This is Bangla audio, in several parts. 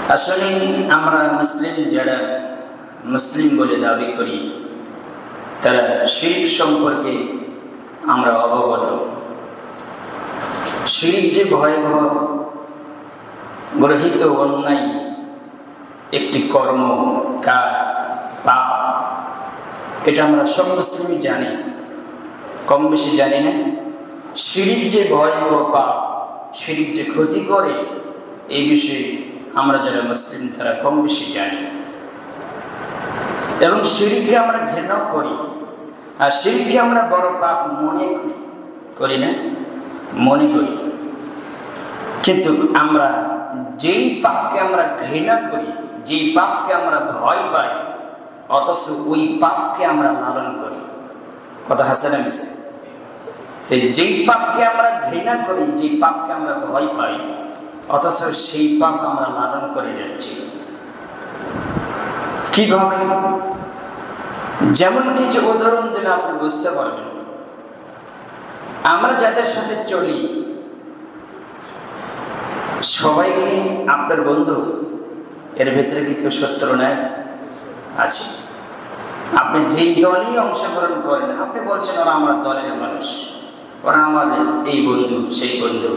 আসলে আমরা মুসলিম যারা মুসলিম বলে দাবি করি তারা শিরক সম্পর্কে আমরা অবগত। শিরক যে ভয়াবহ গ্রহিত অন্যায় একটি কর্ম, কাজ, পাপ, এটা আমরা সব মুসলিমই জানি, কম বেশি জানি না। শিরক যে ভয়াবহ পাপ, শিরক যে ক্ষতি করে, এই বিষয়ে আমরা যারা মুসলিম তারা কম বেশি জানি এবং শিরককে আমরা ঘৃণাও করি। আর শিরককে আমরা বড় পাপ মনে করি না, মনে করি। কিন্তু আমরা যেই পাপকে আমরা ঘৃণা করি, যেই পাপকে আমরা ভয় পাই, অথচ ওই পাপকে আমরা লালন করি। কথা হাসানা মিশে। তো যেই পাপকে আমরা ঘৃণা করি, যেই পাপকে আমরা ভয় পাই, অথচ সেই পাপ আমরা লালন করে যাচ্ছি। কিভাবে? যেমন কিছু উদাহরণ দিলে আপনি বুঝতে পারবেন। আমরা যাদের সাথে চলি সবাইকে আপনার বন্ধু, এর ভিতরে কি কেউ শত্রু নাই? আছে। আপনি যেই দলই অংশগ্রহণ করেন, আপনি বলছেন ওরা আমার দলের মানুষ, ওরা আমার এই বন্ধু সেই বন্ধু,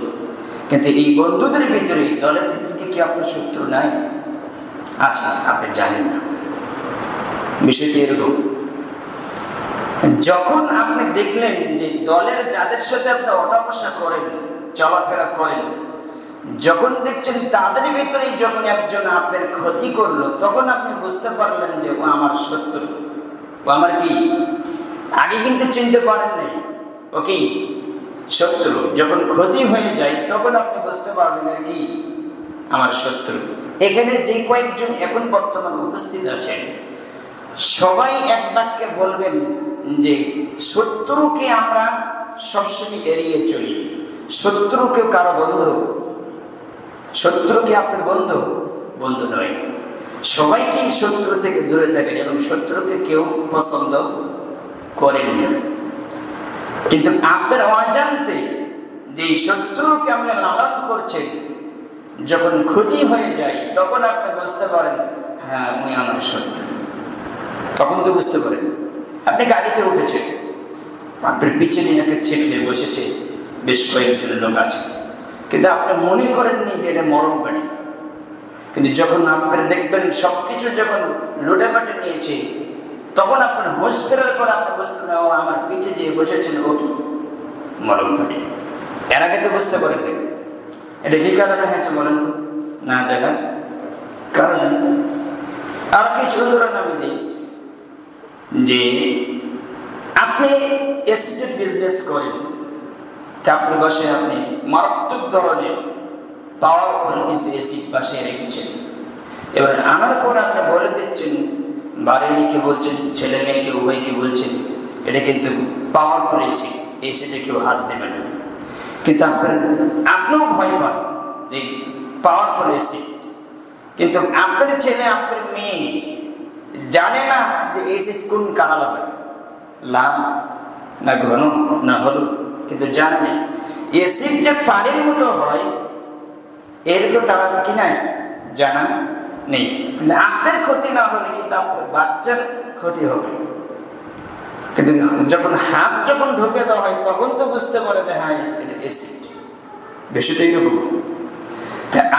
কিন্তু এই বন্ধুদের ভিতরে, দলের ভিতরে কি আপনার শত্রু নাই? আচ্ছা, আপনি জানেন না। বিষয়টি এরকম, যখন আপনি দেখলেন যে দলের যাদের সাথে আপনি ওঠা বসা করেন, চলাফেরা করেন, যখন দেখছেন তাদের ভিতরেই যখন একজন আপনার ক্ষতি করলো, তখন আপনি বুঝতে পারলেন যে ও আমার শত্রু, ও আমার কি। আগে কিন্তু চিনতে পারেন নাই ও কি শত্রু। যখন ক্ষতি হয়ে যায় তখন আপনি বুঝতে পারবেন আর কি আমার শত্রু। এখানে যে কয়েকজন এখন বর্তমান উপস্থিত আছেন, সবাই এক বাক্যে বলবেন যে শত্রুকে আমরা সবসময় এড়িয়ে চলি। শত্রুকে কারো বন্ধু, শত্রুকে আপনার বন্ধু, বন্ধু নয়। সবাইকেই শত্রু থেকে দূরে থাকেন এবং শত্রুকে কেউ পছন্দ করেন না। কিন্তু আপনার অজান্তে যে শত্রুকে আপনি লালন করছেন, যখন ক্ষতি হয়ে যায় তখন আপনি বুঝতে পারেন হ্যাঁ উনি আমার শত্রু। তখন তো বুঝতে পারেন। আপনি গাড়িতে উঠেছেন, আপনার পিছনে একটা ছেটলে বসেছে বেশ কয়েকজন লোক আছে, কিন্তু আপনি মনে করেননি যে এটা মরম গাড়ি। কিন্তু যখন আপনার দেখবেন সবকিছু যখন লুটেপাটে নিয়েছে, তখন আপনার হোশ ফেরার পর আপনি বুঝতে পারেন ও আমার পিছে যে বসেছেন ও কি মরম গাড়ি। এর আগে তো বুঝতে পারেননি। এটা কি কারণে হয়েছে বলেন তো? না জানার কারণে। আর কিছু উদাহরণ আমি দিই যে আপনি এসিডের বিজনেস করেন, তা আপনার বাসায় আপনি মারাত্মক ধরনের পাওয়ারফুল কিছু এসিড বাসায় রেখেছেন। এবার আনার পর আপনি বলে দিচ্ছেন, বাড়িকে বলছেন, ছেলে মেয়েকে উভয়কে বলছেন এটা কিন্তু পাওয়ারফুল এসিড, এসিডে কেউ হাত দেবে না। কিন্তু আপনিও ভয় পান এই পাওয়ারফুল এসিড, কিন্তু আপনার ছেলে আপনার মেয়ে জানে না যে এসিড কোন কালার হয়, লাল না ঘন না হলুদ, কিন্তু জানে এসিডটা পানির মতো হয়, এরকম তারা কি নাই জানা নেই। কিন্তু আপনার ক্ষতি না হলে কিন্তু আপনার বাচ্চার ক্ষতি হবে। কিন্তু যখন হাত যখন ঢুকে দেওয়া হয় তখন তো বুঝতে পারে যে হ্যাঁ এসিড। বেশিটা এইরকম।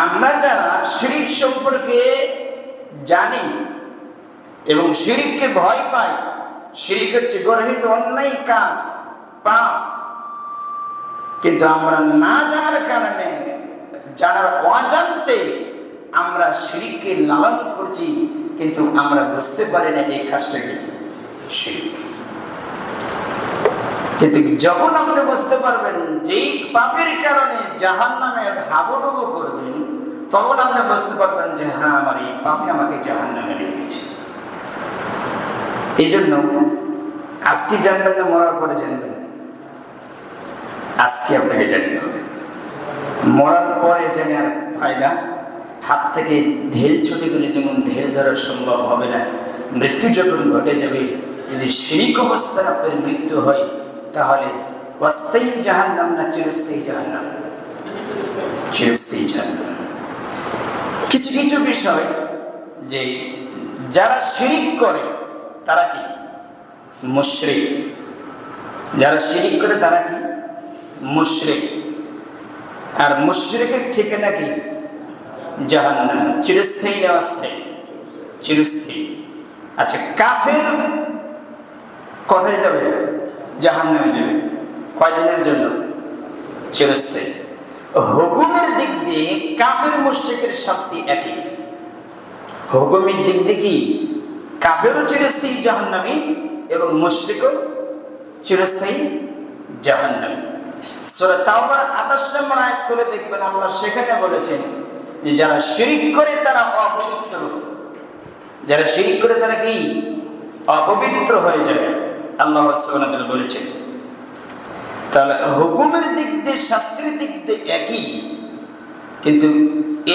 আমরা যারা শিরক সম্পর্কে জানি এবং শিরককে ভয় পাই, শিরক হচ্ছে গর্হিত অন্যায় কাজ, পাপ, কিন্তু আমরা না জানার কারণে, জানার অজান্তে আমরা শিরককে লালন করছি, কিন্তু আমরা বুঝতে পারি না এই কাজটা কি শিরক। কিন্তু যখন আপনি বুঝতে পারবেন যেই পাপের কারণে জাহান্নামে হাবুডুবু করবেন, তখন আপনি বুঝতে পারবেন যে হ্যাঁ আমার এই পাপে আমাকে জাহান্নামে রেখেছে। এই জন্য আজকে জানবেন না মরার পরে জানবেন? আজকে আপনাকে জানতে হবে। মরার পরে জেনে আর ফায়দা? হাত থেকে ঢেল ছুটে গেলে যেমন ঢেল ধরা সম্ভব হবে না, মৃত্যু যখন ঘটে যাবে, যদি শিরক অবস্থায় আপনার মৃত্যু হয় তাহলে অস্থায়ী জাহান্নাম না চিরস্থায়ী জাহান্নাম? চিরস্থায়ী জাহান্নাম। কিছু কিছু বিষয় যে যারা শিরিক করে তারা কি মুশরিক, যারা শিরিক করে তারা কি মুশরিক, আর মুশরিকের ঠিকানা কি জাহান্নাম, চিরস্থায়ী না অস্থায়ী? চিরস্থায়ী। আচ্ছা, কাফের কোথায় যাবে? জাহান্নামে যাবে। কয়দিনের জন্য? চিরস্থায়ী। হুকুমের দিক দিয়ে কাফের মুশরিকের শাস্তি একই। হুকুমের দিক দিয়ে কি কাফেরও চিরস্থায়ী জাহান্নামী এবং মুশরিকও চিরস্থায়ী জাহান্নামী। সূরা তাওবার 28 নম্বর আয়াত খুলে দেখবেন, আল্লাহ সেখানে বলেছেন যে যারা শিরিক করে তারা অপবিত্র, যারা শিরিক করে তারা কি অপবিত্র হয়ে যায়, আল্লাহ সুবহানাহু ওয়া তাআলা বলেছেন। তাহলে হুকুমের দিক দিয়ে শাস্তির দিক দিয়ে একই, কিন্তু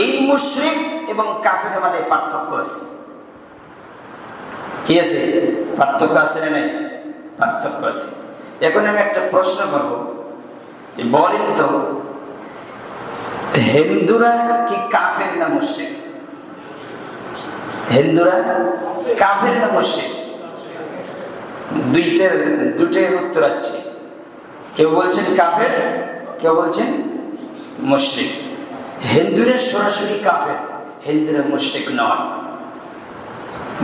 এই মুশরিক এবং কাফের মধ্যে পার্থক্য আছে। কি আছে? পার্থক্য আছে না নাই? পার্থক্য আছে। এখন আমি একটা প্রশ্ন করব যে বলেন তো, হিন্দুরা কি কাফের না মুশরিক? হিন্দুরা কাফের না মুশরিক? দুইটার উত্তর আছে। কেউ বলছেন কাফের, কেউ বলছেন মুশরিক। হিন্দুরা সরাসরি কাফের, হিন্দুরা মুশরিক নয়।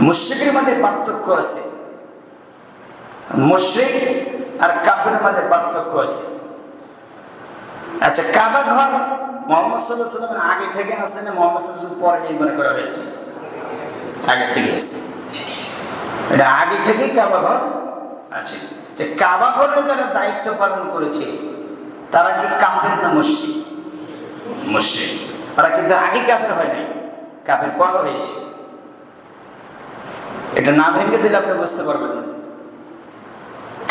মুশরিকের মধ্যে পার্থক্য আছে, মুশরিক আর কাফের মধ্যে পার্থক্য আছে। আচ্ছা, কাবা ঘর মুহাম্মদ সাল্লাল্লাহু আলাইহি ওয়াসাল্লামের আগে থেকে আছে না মুহাম্মদ সাল্লাল্লাহু আলাইহি ওয়াসাল্লাম পরে নির্মাণ করা হয়েছে? আগে থেকে আছে। এটা আগে থেকেই কাবা ঘর আছে। যে কাবা ঘরের যারা দায়িত্ব পালন করেছে তারা কি কাফের না মুশরিক? মুশরিক। তারা কিন্তু আগে কাফের হয় নাই, কাফের পরে হয়েছে। এটা না ভেঙে দিলে আপনি বুঝতে পারবেন না।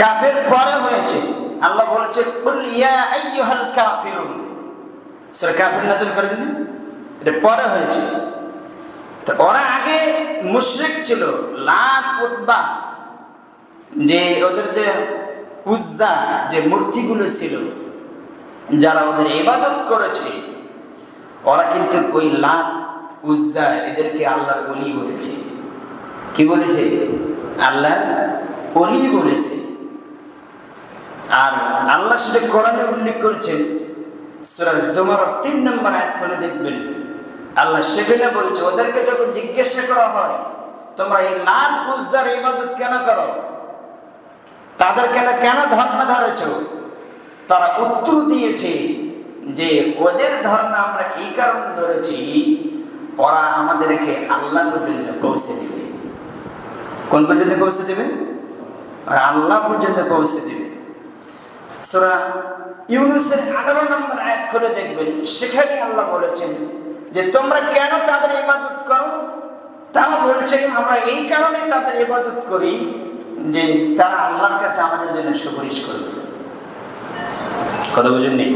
কাফের পরে হয়েছে। আল্লাহ বলেছেন কুল ইয়া আইয়ুহাল কাফিরুন, সূরা কাফির নাযিল করেন, এটা পরে হয়েছে। তো ওরা আগে মুশরিক ছিল। লাত উতবা, যে ওদের যে উজ্জা যে মূর্তিগুলো ছিল, যারা ওদের ইবাদত করেছে, ওরা কিন্তু ওই লাত উজ্জা এদেরকে আল্লাহর ওলি বলেছে। কি বলেছে? আল্লাহর ওলি বলেছে। আর আল্লাহ সেটা কোরআনে উল্লেখ করেছেন, সূরা জুমার 3 নম্বর আয়াত খুলে দেখবেন, আল্লাহ সেখানে বলছে ওদেরকে যখন জিজ্ঞাসা করা হয় তোমরা এই লাত উজ্জার ইবাদত কেন করো, তাদের কেন ধর্ম ধরেছ, তারা উত্তর দিয়েছে যে ওদের ধর্ম আমরা এই কারণে ধরেছি, ওরা আমাদেরকে আল্লাহ পর্যন্ত পৌঁছে দেবে। কোন পর্যন্ত পৌঁছে দেবে? আর আল্লাহ পর্যন্ত পৌঁছে দেবে। সূরা ইউনূসের 18 নম্বর আয়াত খুলে দেখবেন, সেখানে আল্লাহ বলেছেন যে তোমরা কেন তাদের ইবাদত করো। তারা বলছে আমরা এই কারণে তাদের ইবাদত করি যে তারা আল্লাহর কাছে আমাদের জন্য সুপারিশ করবে। কথা বুঝেননি?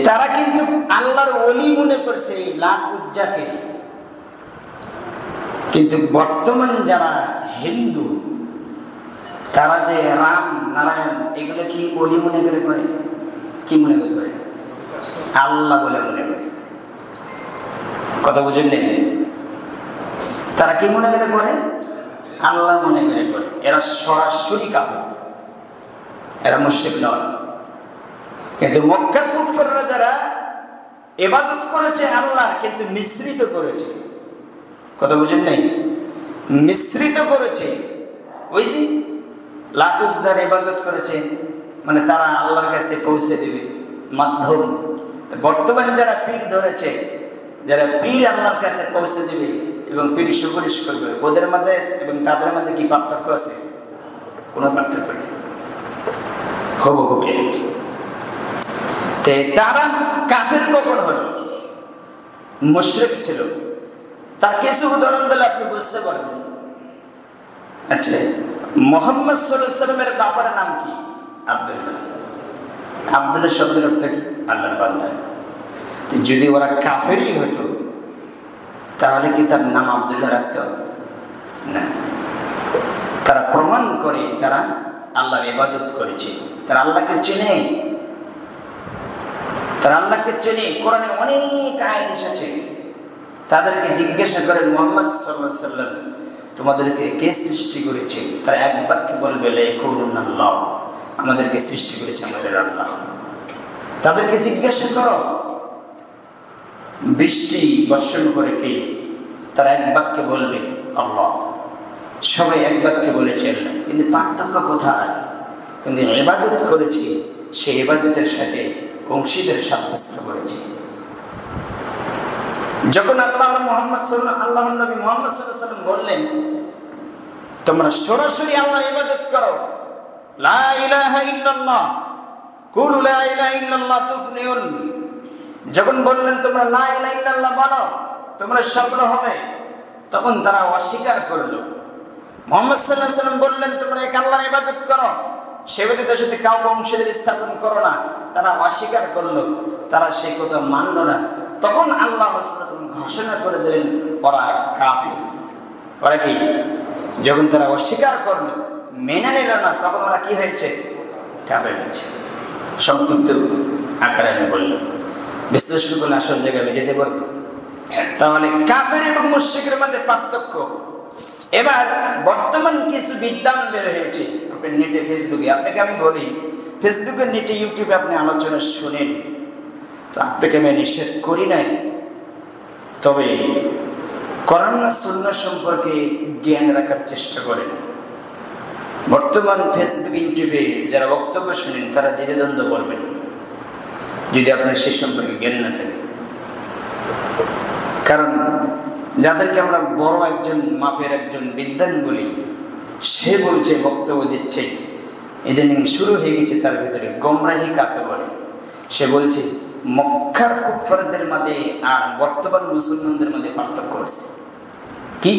তারা কিন্তু আল্লাহর ওলি মনে করছে এই লাত উজ্জাকে। কিন্তু বর্তমান যারা হিন্দু, তারা যে রাম নারায়ণ এগুলো কি ওলি মনে করে? কি মনে করে? আল্লাহ বলে মনে করে। কথা বুঝেননি? তারা কি মনে করে? আল্লাহ মনে করে। এরা সরাসরি কাফের, এরা মুশরিক নয়। কিন্তু মক্কার কুফাররা যারা ইবাদত করেছে আল্লাহর, কিন্তু মিশ্রিত করেছে। কথা বুঝেন নাই? মিশ্রিত করেছে। ওই যে লাত উজ্জার ইবাদত করেছে, মানে তারা আল্লাহর কাছে পৌঁছে দেবে মাধ্যম। বর্তমানে যারা পীর ধরেছে, যারা পীর আল্লাহর কাছে পৌঁছে দেবে এবং পীর সুপারিশ করবে, ওদের মধ্যে এবং তাদের মধ্যে কি পার্থক্য আছে? কোনো পার্থক্য নেই, হবে। তারা কাফের কখন হলো? মুশরিক ছিল। তার কিছু উদাহরণ দিলে আপনি বুঝতে পারবেন। আচ্ছা, মুহাম্মদ সাল্লাল্লাহু আলাইহি ওয়াসাল্লামের বাবার নাম কি? আব্দুল্লাহ। আব্দুল্লাহ শব্দের অর্থ কি? আল্লাহর বান্দা। যদি ওরা কাফেরই হতো তাহলে কি তার নাম আব্দুল্লাহ রাখত না? তারা প্রমাণ করে তারা আল্লাহর ইবাদত করেছে, তারা আল্লাহকে চেনে, তারা আল্লাহকে চেনে। কোরআনে অনেক আয়াত এসেছে তাদেরকে জিজ্ঞাসা করেন, মুহাম্মদ সাল্লাল্লাহু আলাইহি ওয়াসাল্লাম, তোমাদেরকে কে সৃষ্টি করেছে? তারা এক বাক্যে বলবে, লায়াকুলুনা আল্লাহ, আমাদেরকে সৃষ্টি করেছে আমাদের আল্লাহ। তাদেরকে জিজ্ঞাসা করো, বৃষ্টি বর্ষণ করে কে? তারা এক বাক্যে বলবে আল্লাহ। সবাই এক বাক্যে বলেছে আল্লাহ। কিন্তু পার্থক্য কোথায়? কিন্তু ইবাদত করেছি, সেই ইবাদতের সাথে অংশীদার সাব্যস্ত করেছে। যখন আল্লাহ নবী মুহাম্মদ সাল্লাল্লাহু আলাইহি ওয়াসাল্লাম বললেন, তোমরা সরাসরি আল্লাহর ইবাদত করো, লা ইলাহা ইল্লাল্লাহ, কুলু লা ইলাহা ইল্লাল্লাহ তুফলিহুন, যখন বললেন তোমরা লা ইলাহা ইল্লাল্লাহ বলো, তোমরা সফল হবে, তখন তারা অস্বীকার করলো। মুহাম্মদ সাল্লাল্লাহু আলাইহি ওয়াসাল্লাম বললেন, তোমরা এক আল্লাহর ইবাদত করো, সে ইবাদতের সাথে কাউকে অংশীদার স্থাপন করো না, তারা অস্বীকার করলো, তারা সেই কথা মানলো না। তখন আল্লাহ ঘোষণা করে দিলেন, ওরা কাফির। ওরা কি? যখন তারা অস্বীকার করলো, মেনে নিল না, তখন ওরা কি হয়েছে? কাফির হয়েছে। সংক্ষিপ্ত আকারে আমি বললাম, বিশ্লেষণ করলে আসল জায়গায় আমি যেতে পারবো। তাহলে কাফের এবং মুশরিকের মধ্যে পার্থক্য। এবার বর্তমান কিছু বিদ্যান বের হয়েছে, আপনি নেটে, ফেসবুকে, আপনাকে আমি বলি, ফেসবুকে, নেটে, ইউটিউবে আপনি আলোচনা শুনেন, তো আপনাকে আমি নিষেধ করি নাই, তবে কোরআন না সুন্নাহ সম্পর্কে জ্ঞান রাখার চেষ্টা করেন। বর্তমান ফেসবুক, ইউটিউবে যারা বক্তব্য শুনেন, তারা দ্বিধাদ্বন্দ্ব বলবেন যদি আপনার সে সম্পর্কে জ্ঞান না থাকে। কারণ যাদেরকে আমরা বড় একজন মাপের একজন বিদ্বান বলি, সে বলছে, বক্তব্য দিচ্ছে, ইদানিং শুরু হয়ে গেছে তার ভিতরে গোমরাহি কাকে বলে। সে বলছে মক্কার কুফফারদের মধ্যে আর বর্তমান মুসলমানদের মধ্যে পার্থক্য আছে। কি?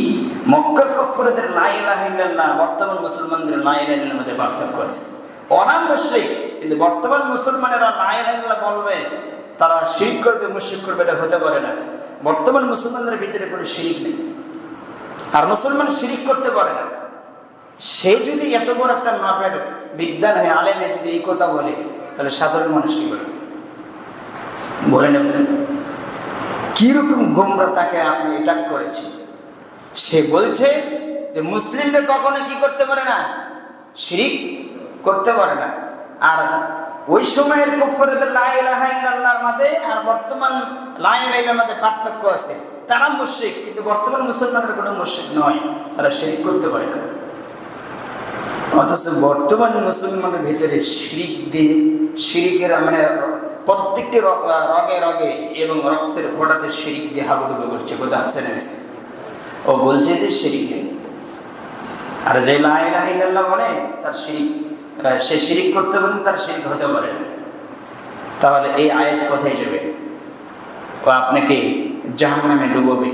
মক্কার কুফফারদের লা ইলাহা ইল্লাল্লাহ, বর্তমান মুসলমানদের লা ইলাহা ইল্লাল্লাহর মধ্যে পার্থক্য আছে। ওরা মুশরিক, কিন্তু বর্তমান মুসলমানেরা লা ইলাহা ইল্লাল্লাহ বলবে, তারা শিরক করবে, মুশরিক করবে, এটা হতে পারে না। বর্তমান মুসলমানদের ভিতরে কোনো শিরক নেই, আর মুসলমান শিরক করতে পারে না। সে যদি এত বড় একটা মাপের বিদ্যান হয়, আলেমে যদি এই কথা বলে, তাহলে সাধারণ মানুষ কি বলবে? বলে নেবেন কিরকম গোমরা তাকে আপনি অ্যাটাক করেছে। সে বলছে যে মুসলিমরা কখনো কি করতে পারে না? শিরক করতে পারে না। আর ওই সময়ের কুফফারদের লা ইলাহা ইল্লাল্লাহর মধ্যে আর বর্তমান লা ইলাহা ইল্লাল্লাহর মধ্যে পার্থক্য আছে। তারা মুশরিক, কিন্তু বর্তমান মুসলমানরা কোনো মুশরিক নয়, তারা শিরক করতে পারে না। অথচ বর্তমান মুসলমানের ভিতরে শিরিকের মানে প্রত্যেকটি রগে রগে এবং রক্তের ফোঁটাতে শিরিক দিয়ে হাবুডুবু করছে। কোথাও আছে না? ও বলছে যে শিরিক নেই, আর যে লা ইলাহা ইল্লাল্লাহ বলে তার শিরিক, সে শিরিক করতে পারে, তার শিরিক হতে পারে না। তাহলে এই আয়াত কোথায় যাবে? ও আপনাকে জাহান্নামে ডুবোবে।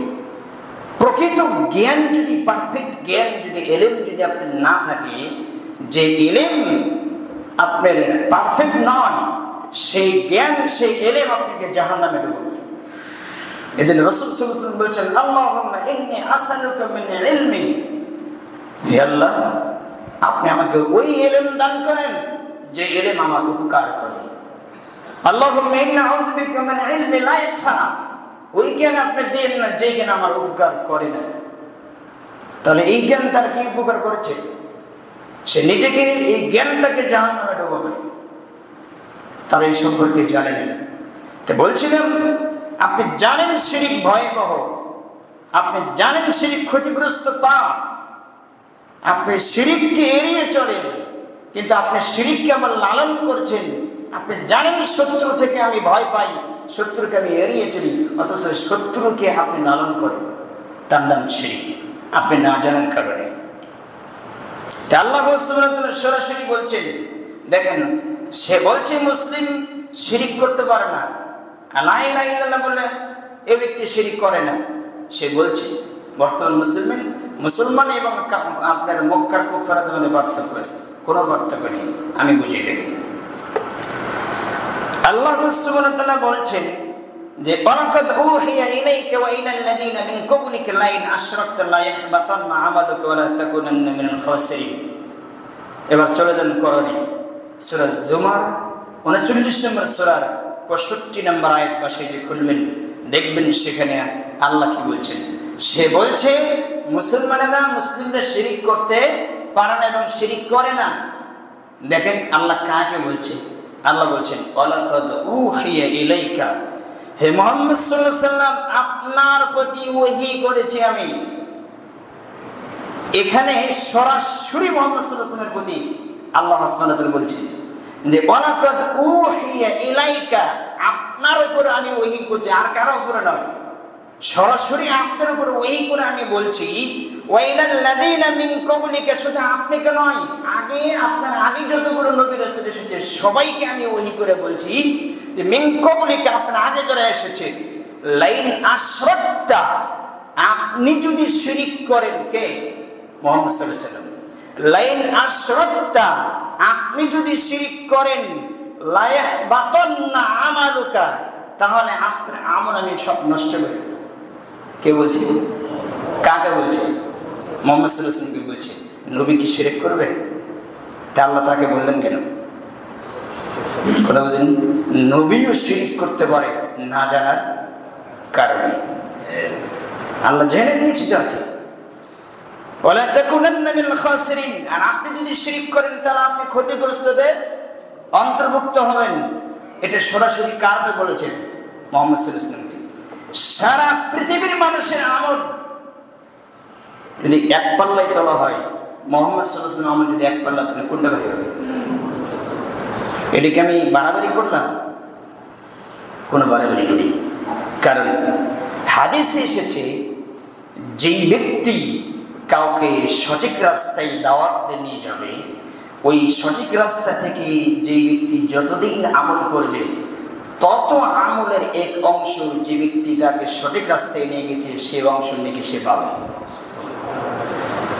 প্রকৃত জ্ঞান যদি, পারফেক্ট জ্ঞান যদি, এলেম যদি আপনার না থাকে, যে এলেম আপনার পারফেক্ট নয়, সেই জ্ঞান, সেই এলেম আপনাকে জাহান্নামে ডুবোবে। এজন্য রাসূল সাল্লাল্লাহু আলাইহি ওয়াসাল্লাম বলেছেন, আল্লাহুম্মা ইন্নী আসআলুকা মিন ইলমি, হে আল্লাহ, আপনি আমাকে ওই এলেম দান করেন যে এলেম আমার উপকার করে। আল্লাহুম্মা ইন্নী আউযু বিকা মিন ইলমি লা ইয়ানফা, ওই জ্ঞান আপনি দেন না যে জ্ঞান আমার উপকার করে না। তাহলে এই জ্ঞান তার কি উপকার করেছে? সে নিজেকে, এই জ্ঞানটাকে জাহান্নামে ডোবাবে। তারা এই সম্পর্কে জানে না। তো বলছিলাম, আপনি জানেন শিরিক ভয়াবহ, আপনি জানেন শিরিক ক্ষতিগ্রস্ত পাপ, আপনি শিরিককে এড়িয়ে চলেন, কিন্তু আপনি শিরিককে আমার লালন করছেন। আপনি জানেন শত্রু থেকে আমি ভয় পাই, শত্রুকে আমি এড়িয়ে চলি, অথচ শত্রুকে আপনি লালন করেন, তার নাম শিরিক, আপনি না জানার কারণে। আল্লাহ সুবহানাহু ওয়া তাআলা সরাসরি বলছেন, দেখেন, সে বলছে মুসলিম শিরিক করতে পারে না, লা ইলাহা ইল্লাল্লাহ বলে এই ব্যক্তি শিরিক করে না। সে বলছে বর্তমান মুসলমান এবং আপনার মক্কার কুফফারদের মধ্যে পার্থক্য আছে। কোনো পার্থক্য নেই, আমি বুঝিয়ে দেখি। আল্লাহ সুবহানাহু ওয়া তাআলা বলছেন যে ওয়ালাকাদ উহিয়া ইলাইকা ওয়া ইলাল্লাযীনা মিন ক্বাবলিকা লা ইন আশরাকতা লা ইয়াহবাতান্না আমালুকা ওয়া লা তাকুনান্না মিনাল খাসিরিন। এবার চলে যান করণে সূরা জুমার 39 নম্বর সূরার 65 নম্বর আয়াত, বাসায় যে খুলবেন দেখবেন সেখানে আল্লাহ কি বলছেন? সে বলছে মুসলমানেরা মুসলিমরা শিরিক করতে পারে না এবং শিরিক করে না। দেখেন আল্লাহ কাকে বলছে? আল্লাহ বলছেন ওয়ালাকাদ উহিয়া ইলাইকা, হে মুহাম্মদ সাল্লাল্লাহু আলাইহি ওয়াসাল্লাম আপনার প্রতি ওহী করেছি আমি। এখানে সরাসরি মুহাম্মদ সাল্লাল্লাহু আলাইহি ওয়াসাল্লামের প্রতি আল্লাহ সুবহানাহু ওয়া তাআলা বলছেন যে ওয়ালাকাদ উহিয়া ইলাইকা, আপনার উপর আমি ওহী করছি, আর কারো উপর নয়। সরাসরি আপনার উপর ওহী করে আমি বলছি ওয়াইলাল লাযিনা মিন ক্বাবলিকা, শুধু আপনাকে নয়, আগে আপনার আগে যতগুলো নবী রাসূল এসেছে সবাইকে আমি ওহী করে বলছি যে মিন ক্বাবলিকা, আপনার আগে যারা এসেছে, লাইন আশরাকতা, আপনি যদি শিরিক করেন, কে? মুহাম্মদ সাল্লাল্লাহু আলাইহি ওয়াসাল্লাম। লাইন আশরাকতা, আপনি যদি শিরিক করেন, লা ইয়াহবাতান্না আমালুকা, তাহলে আপনার আমল আমি সব নষ্ট করে দেব। কে বলছে? কাকে বলছে? মুহাম্মদ সাল্লাল্লাহু আলাইহি ওয়াসাল্লামকে বলছে। নবী কি শিরক করবে? তা আল্লাহ তাকে বললেন কেন? কথা বুঝেন? নবীও শিরক করতে পারে না জানার কারণে। আল্লাহ জেনে দিয়েছে তাকে, ওয়ালা তাকুনান্না মিনাল খাসিরিন, আর আপনি যদি শিরক করেন তাহলে আপনি ক্ষতিগ্রস্তদের অন্তর্ভুক্ত হবেন। এটা সরাসরি কারণে বলেছেন মুহাম্মদ সাল্লাল্লাহু আলাইহি ওয়াসাল্লাম। সারা পৃথিবীর মানুষের আমল যদি এক পাল্লায় তোলা হয়, মুহাম্মদ সাল্লাল্লাহু আলাইহি ওয়াসাল্লাম আমল যদি এক পাল্লা তোলে, কোনটা ভারী হবে? এটাকে আমি বাড়াবাড়ি করলাম? কোনো বাড়াবাড়ি করি। কারণ হাদিসে এসেছে যেই ব্যক্তি কাউকে সঠিক রাস্তায় দাওয়াত দিয়ে নিয়ে যাবে, ওই সঠিক রাস্তা থেকে যেই ব্যক্তি যতদিন আমল করবে তত আমলের এক অংশ যে ব্যক্তি তাকে সঠিক রাস্তায় নিয়ে গেছে সে অংশ নাকি সে পাবে।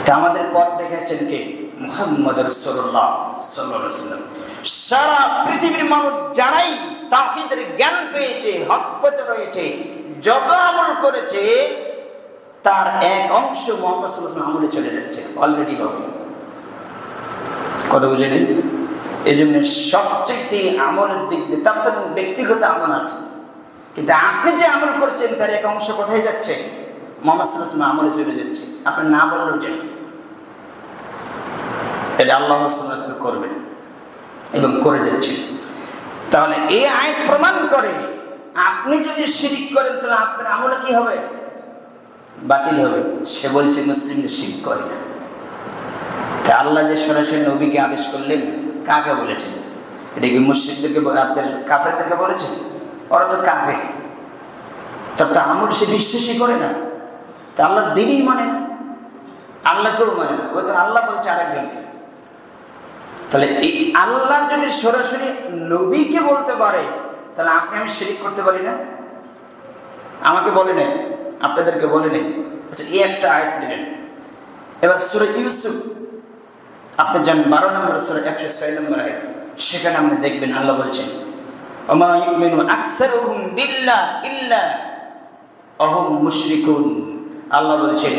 তা আমাদের পথ দেখাচ্ছেন কে? মুহাম্মদ রাসূলুল্লাহ সাল্লাল্লাহু আলাইহি ওয়াসাল্লাম। সারা পৃথিবীর মানুষ যারাই তাওহীদের জ্ঞান পেয়েছে, হক পথে রয়েছে, যত আমল করেছে তার এক অংশ মুহাম্মদ সাল্লাল্লাহু আলাইহি ওয়াসাল্লাম আমলে চলে যাচ্ছে অলরেডি পাবে। কথা বুঝলেন? এই জন্য সবচেয়ে আমলের দিক দিয়ে তার তো ব্যক্তিগত আমল আছে, কিন্তু আপনি যে আমল করছেন তার এক অংশ কোথায় যাচ্ছে? মুহাম্মদ সাল্লাল্লাহু আলাইহি ওয়াসাল্লাম আমলে চলে যাচ্ছে। আপনি না বললেও জানেন। এটা আল্লাহ সুবহানাহু ওয়া তাআলা করবেন এবং করে যাচ্ছেন। তাহলে এই আয়াত প্রমাণ করে আপনি যদি শিরক করেন তাহলে আপনার আমল কি হবে? বাতিল হবে। সে বলছে মুসলিমরা শিরক করে না। তা আল্লাহ যে সরাসরি নবীকে আদেশ করলেন, কাকে বলেছেন? এটা কি মুশরিকদেরকে, আপনার কাফেরদেরকে বলেছেন? ওরা তো কাফের, তার তো আমল সে বিশ্বাসই করে না, তা আল্লাহর দিনই মানে না, আল্লাহকেও মানে না। ওই তো আল্লাহ বলছে আরেকজনকে। তাহলে এই আল্লাহ যদি সরাসরি নবীকে বলতে পারে, তাহলে আপনি আমি শিরক করতে পারি না? আমাকে বলে নেই, আপনাদেরকে বলে নেই। আচ্ছা, এই একটা আয়াত দিলেন। এবার সূরা ইউসুফ আপনি জানেন 12 নম্বর সূরা 106 নম্বর আয়াত, সেখানে আপনি দেখবেন আল্লাহ বলছেন ওমা ইউমিনু আকসারুহুম বিল্লাহ ইল্লা আহুম মুশরিকুন। আল্লাহ বলছেন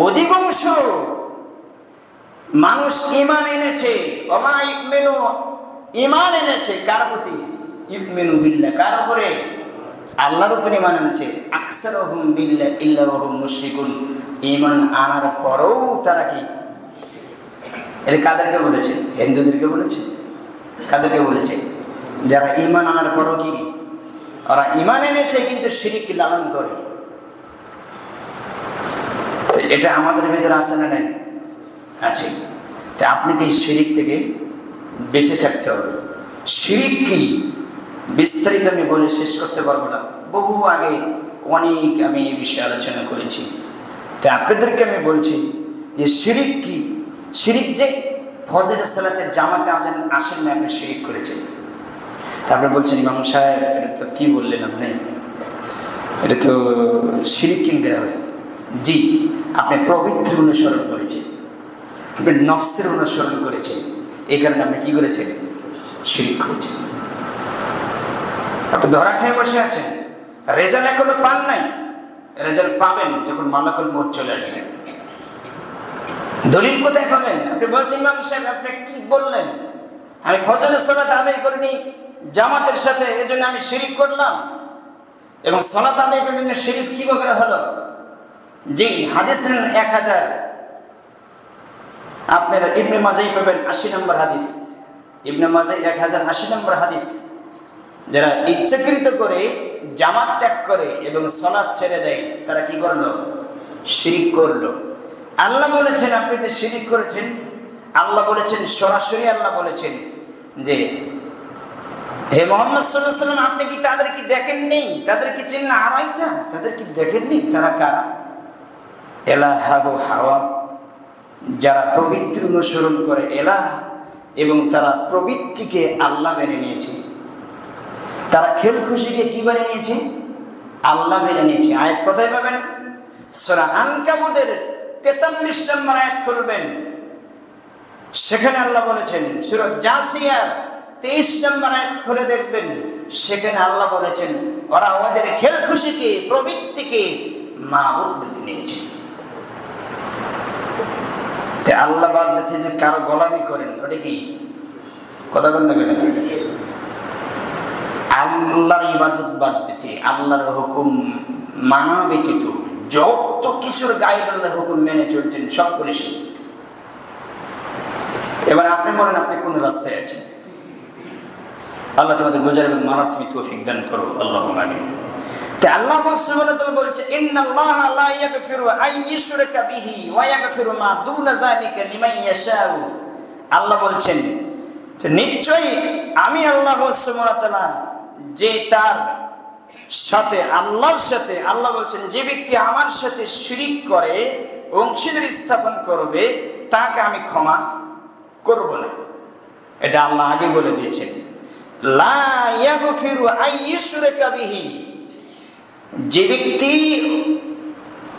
অধিকাংশ মানুষ ঈমান এনেছে, ওমা ইউমিনু ঈমান এনেছে কার প্রতি? ইউমিনু বিল্লাহ, কার উপরে? আল্লাহর উপরে ঈমান এনেছে। আকসারুহুম বিল্লাহ ইল্লা আহুম মুশরিকুন, ঈমান আনার পরেও তারা কি? এটা কাদেরকে বলেছে? হিন্দুদেরকে বলেছে। কাদেরকে বলেছে? যারা ঈমান আনার পরও কি ওরা ঈমান এনেছে কিন্তু শিরক লালন করে। তো এটা আমাদের ভিতরে আছে না নাই? আছে। তা আপনি কি শিরক থেকে বেঁচে থাকতে হবে। শিরক কি বিস্তারিত আমি বলে শেষ করতে পারবো না, বহু আগে অনেক আমি এই বিষয়ে আলোচনা করেছি। তো আপনাদেরকে আমি বলছি যে শিরক কি। শিরক যে ফজরের সালাতে জামাতে আজান আসেন না, আপনি শিরক করেছেন। তারপরে বলছেন ইমাম সাহেব এটা তো কি বললেন আপনি, এটা তো শিরক কিনতে হবে। জি, আপনি প্রবৃত্তির অনুসরণ করেছেন, আপনি নফসের অনুসরণ করেছেন, এই কারণে আপনি কি করেছেন? শিরক করেছেন। আপনি ধরা খেয়ে বসে আছেন, রেজাল্ট এখনো পান নাই। রেজাল্ট পাবেন যখন মালাকুল মউত চলে আসবে। দলিল কোথায় পাবেন? আপনি বলছেন ইমাম সাহেব আপনি কি বললেন, আমি ফজরের সালাত আদায় করিনি জামাতের সাথে, এজন্য আমি শিরক করলাম। এবং সালাত আদায় করার জন্য শিরক কি বকরা হলো? জি, হাদিস 1000 আপনারা ইবনে মাজাহ পাবেন 80 নম্বর হাদিস। ইবনে মাজাহ 1080 নম্বর হাদিস। যারা ইচ্ছাকৃত করে জামাত ত্যাগ করে এবং সালাত ছেড়ে দেয় তারা কি করলো? শিরক করলো। আল্লাহ বলেছেন আপনি যে শিরক করেছেন, আল্লাহ বলেছেন সরাসরি, আল্লাহ বলেছেন যে হে মুহাম্মদ সাল্লাল্লাহু আলাইহি ওয়াসাল্লাম আপনি কি তাদেরকে দেখেননি? তাদেরকে চিন্না আরাইতা, তাদেরকে দেখেননি তারা কারা? এলাহু হাওয়া, যারা প্রবৃত্তির অনুসরণ করে এলাহ এবং তারা প্রবৃত্তিকে আল্লাহ মেনে নিয়েছে। তারা খেল খুশিকে কি মেনে নিয়েছে? আল্লাহ মেনে নিয়েছে। আয়াত কোথায় পাবেন? সূরা আনকাবুতের 43 নম্বর আয়াত করবেন, সেখানে আল্লাহ বলেছেন। সূরা জাসিয়ার 23 নম্বর আয়াত খুলে দেখবেন, সেখানে আল্লাহ বলেছেন ওরা ওদের খেল খুশিকে প্রবৃত্তিকে মাবুদ মেনে নিয়েছে। আল্লাহ বাদ দিয়ে যে কারো গোলামি করেন ওটা কি? কথা বলেন না কেন? আল্লাহর ইবাদত বাদ দিতে, আল্লাহর হুকুম মানা ব্যতীত যত কিছুর গায়ে আল্লাহর হুকুম মেনে চলছেন সবগুলি শিরক। এবার আপনি বলেন আপনি কোন রাস্তায় আছেন? আল্লাহ তোমাদের বোঝার এবং মানার তুমি তৌফিক দান করো, আল্লাহুম্মা আমিন। আল্লাহ সুবহানাহু ওয়া তাআলা বলছে ইন্নাল্লাহা লা ইয়াগফিরু আন ইউশরাকা বিহি ওয়া ইয়াগফিরু মা দুনা যালিকা লিমান ইয়াশাউ। আল্লাহ বলছেন যে নিশ্চয়ই আমি আল্লাহ সুবহানাহু ওয়া তাআলা যে তার সাথে আল্লাহর সাথে, আল্লাহ বলছেন যে ব্যক্তি আমার সাথে শিরক করে অংশীদার স্থাপন করবে তাকে আমি ক্ষমা করব না। এটা আল্লাহ আগে বলে দিয়েছেন। লা ইয়াগফিরু আন ইউশরাকা বিহি, যে ব্যক্তি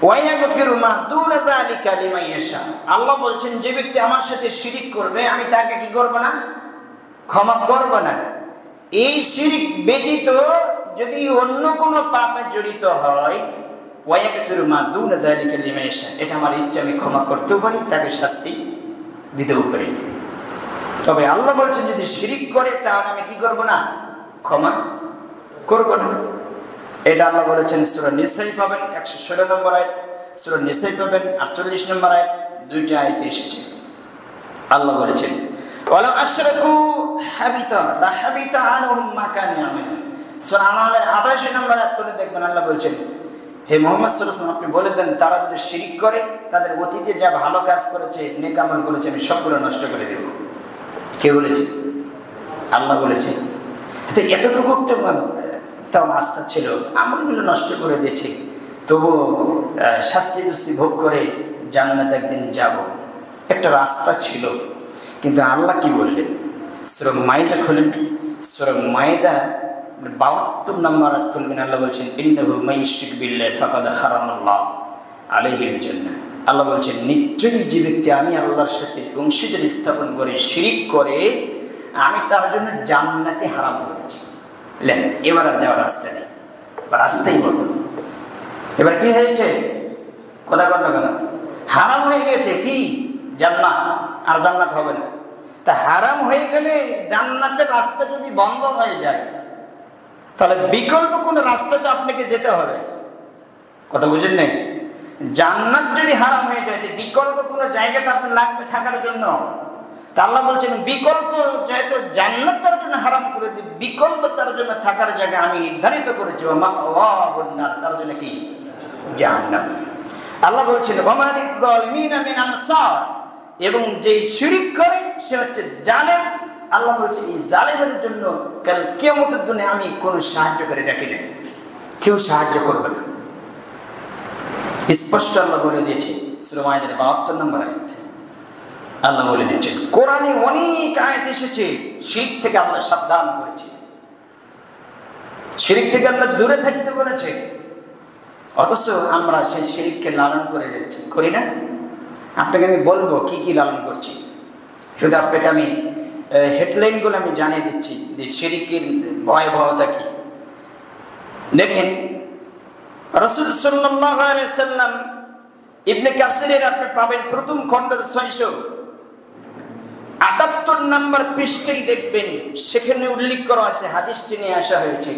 ওয়ায়াগফিরু মা দুনা যালিকা লিমান ইয়াশা, আল্লাহ বলছেন যে ব্যক্তি আমার সাথে শিরক করবে আমি তাকে কি করব না? ক্ষমা করব না। এই শিরক ব্যতীত যদি অন্য কোনো পাপে জড়িত হয়, ওয়ায়াগফিরু মা দুনা যালিকা লিমান ইয়াশা, এটা আমার ইচ্ছা, আমি ক্ষমা করতেও পারি, তাকে শাস্তি দিতেও পারি। তবে আল্লাহ বলছেন যদি শিরক করে তাহলে আমি কি করব না? ক্ষমা করব না। এটা আল্লাহ বলেছেন সূরা নিসাই পাবেন 116 নম্বর আয়াত, সূরা নিসাই পাবেন 48 নম্বর আয়াত, দুইটা আয়াতে এসেছে। আল্লাহ বলেছেন ওয়ালা আশরাকু হাবিতা লা হাবিতা আনহুম মা কানু ইয়ামালুন। সূরা আনামের 28 নম্বর আয়াত করে দেখবেন আল্লাহ বলেছেন হে মুহাম্মদ সাল্লাল্লাহু আলাইহি ওয়াসাল্লাম আপনি বলে দেন তারা যদি শিরক করে তাদের অতীতে যা ভালো কাজ করেছে, নেক আমল করেছে, আমি সবগুলো নষ্ট করে দেব। কে বলেছে? আল্লাহ বলেছেন। এতটুকু তাও আস্থা ছিল, আমলগুলো নষ্ট করে দিয়েছে, তবু শাস্তি ভোগ করে জান্নাতে একদিন যাব, একটা রাস্তা ছিল। কিন্তু আল্লাহ কি বললেন? সূরা মাইদা খুলেন, সূরা মাইদা 72 নম্বর আয়াত খুলবেন। আল্লাহ বলছেন ইন্নাহু মাইয়ুশরিক বিল্লাহি ফাকাদ হারামাল্লাহু আলাইহিল জান্নাহ। আল্লাহ বলছেন নিশ্চয়ই যে ব্যক্তি আমি আল্লাহর সাথে অংশীদার স্থাপন করে শিরক করে আমি তার জন্য জান্নাতে হারাম করেছি। এবার আর যাওয়ার রাস্তা নেই, রাস্তাই বন্ধ। এবার কি হয়েছে? কথা বল না কেন? হারাম হয়ে গেছে কি? জান্নাত। আর জান্নাত হবে না। তা হারাম হয়ে গেলে জান্নাতের রাস্তা যদি বন্ধ হয়ে যায় তাহলে বিকল্প কোন রাস্তাতে আপনাকে যেতে হবে। কথা বুঝেন নাই? জান্নাত যদি হারাম হয়ে যায় বিকল্প কোনো জায়গাতে আপনার লাগবে থাকার জন্য। তা আল্লাহ বলছেন বিকল্প যেহেতু জান্নাত তার জন্য হারাম করে দিই, বিকল্প তার জন্য থাকার জায়গা আমি নির্ধারিত করেছি, তার জন্য কি? জাহান্নাম। আল্লাহ বলছেন এবং যে শিরক করে সে হচ্ছে জালেম। আল্লাহ বলছেন এই জালেমের জন্য কাল কিয়ামতের দিনে আমি কোনো সাহায্য করে রাখি না, কেউ সাহায্য করবে না। স্পষ্ট আল্লাহ বলে দিয়েছে সূরা মাইদার 72 নম্বর আয়াত। আল্লাহ বলে দিচ্ছেন কোরআনে অনেক আয়াত এসেছে শিরক থেকে আল্লাহ সাবধান করেছে, শিরক থেকে আল্লাহ দূরে থাকতে বলেছে। অথচ আমরা সেই শিরককে লালন করে যাচ্ছি, করি না? আপনাকে আমি বলবো কি কি লালন করছি, শুধু আপনাকে আমি হেডলাইনগুলো আমি জানিয়ে দিচ্ছি যে শিরকের ভয়াবহতা কি। দেখেন রাসূল সাল্লাল্লাহু আলাইহি ওয়াসাল্লাম ইবনে কাসিরের আপনি পাবেন প্রথম খণ্ডের ৭৮ নম্বর পৃষ্ঠায় দেখবেন, সেখানে উল্লেখ করা আছে, হাদিসটি নিয়ে আসা হয়েছে।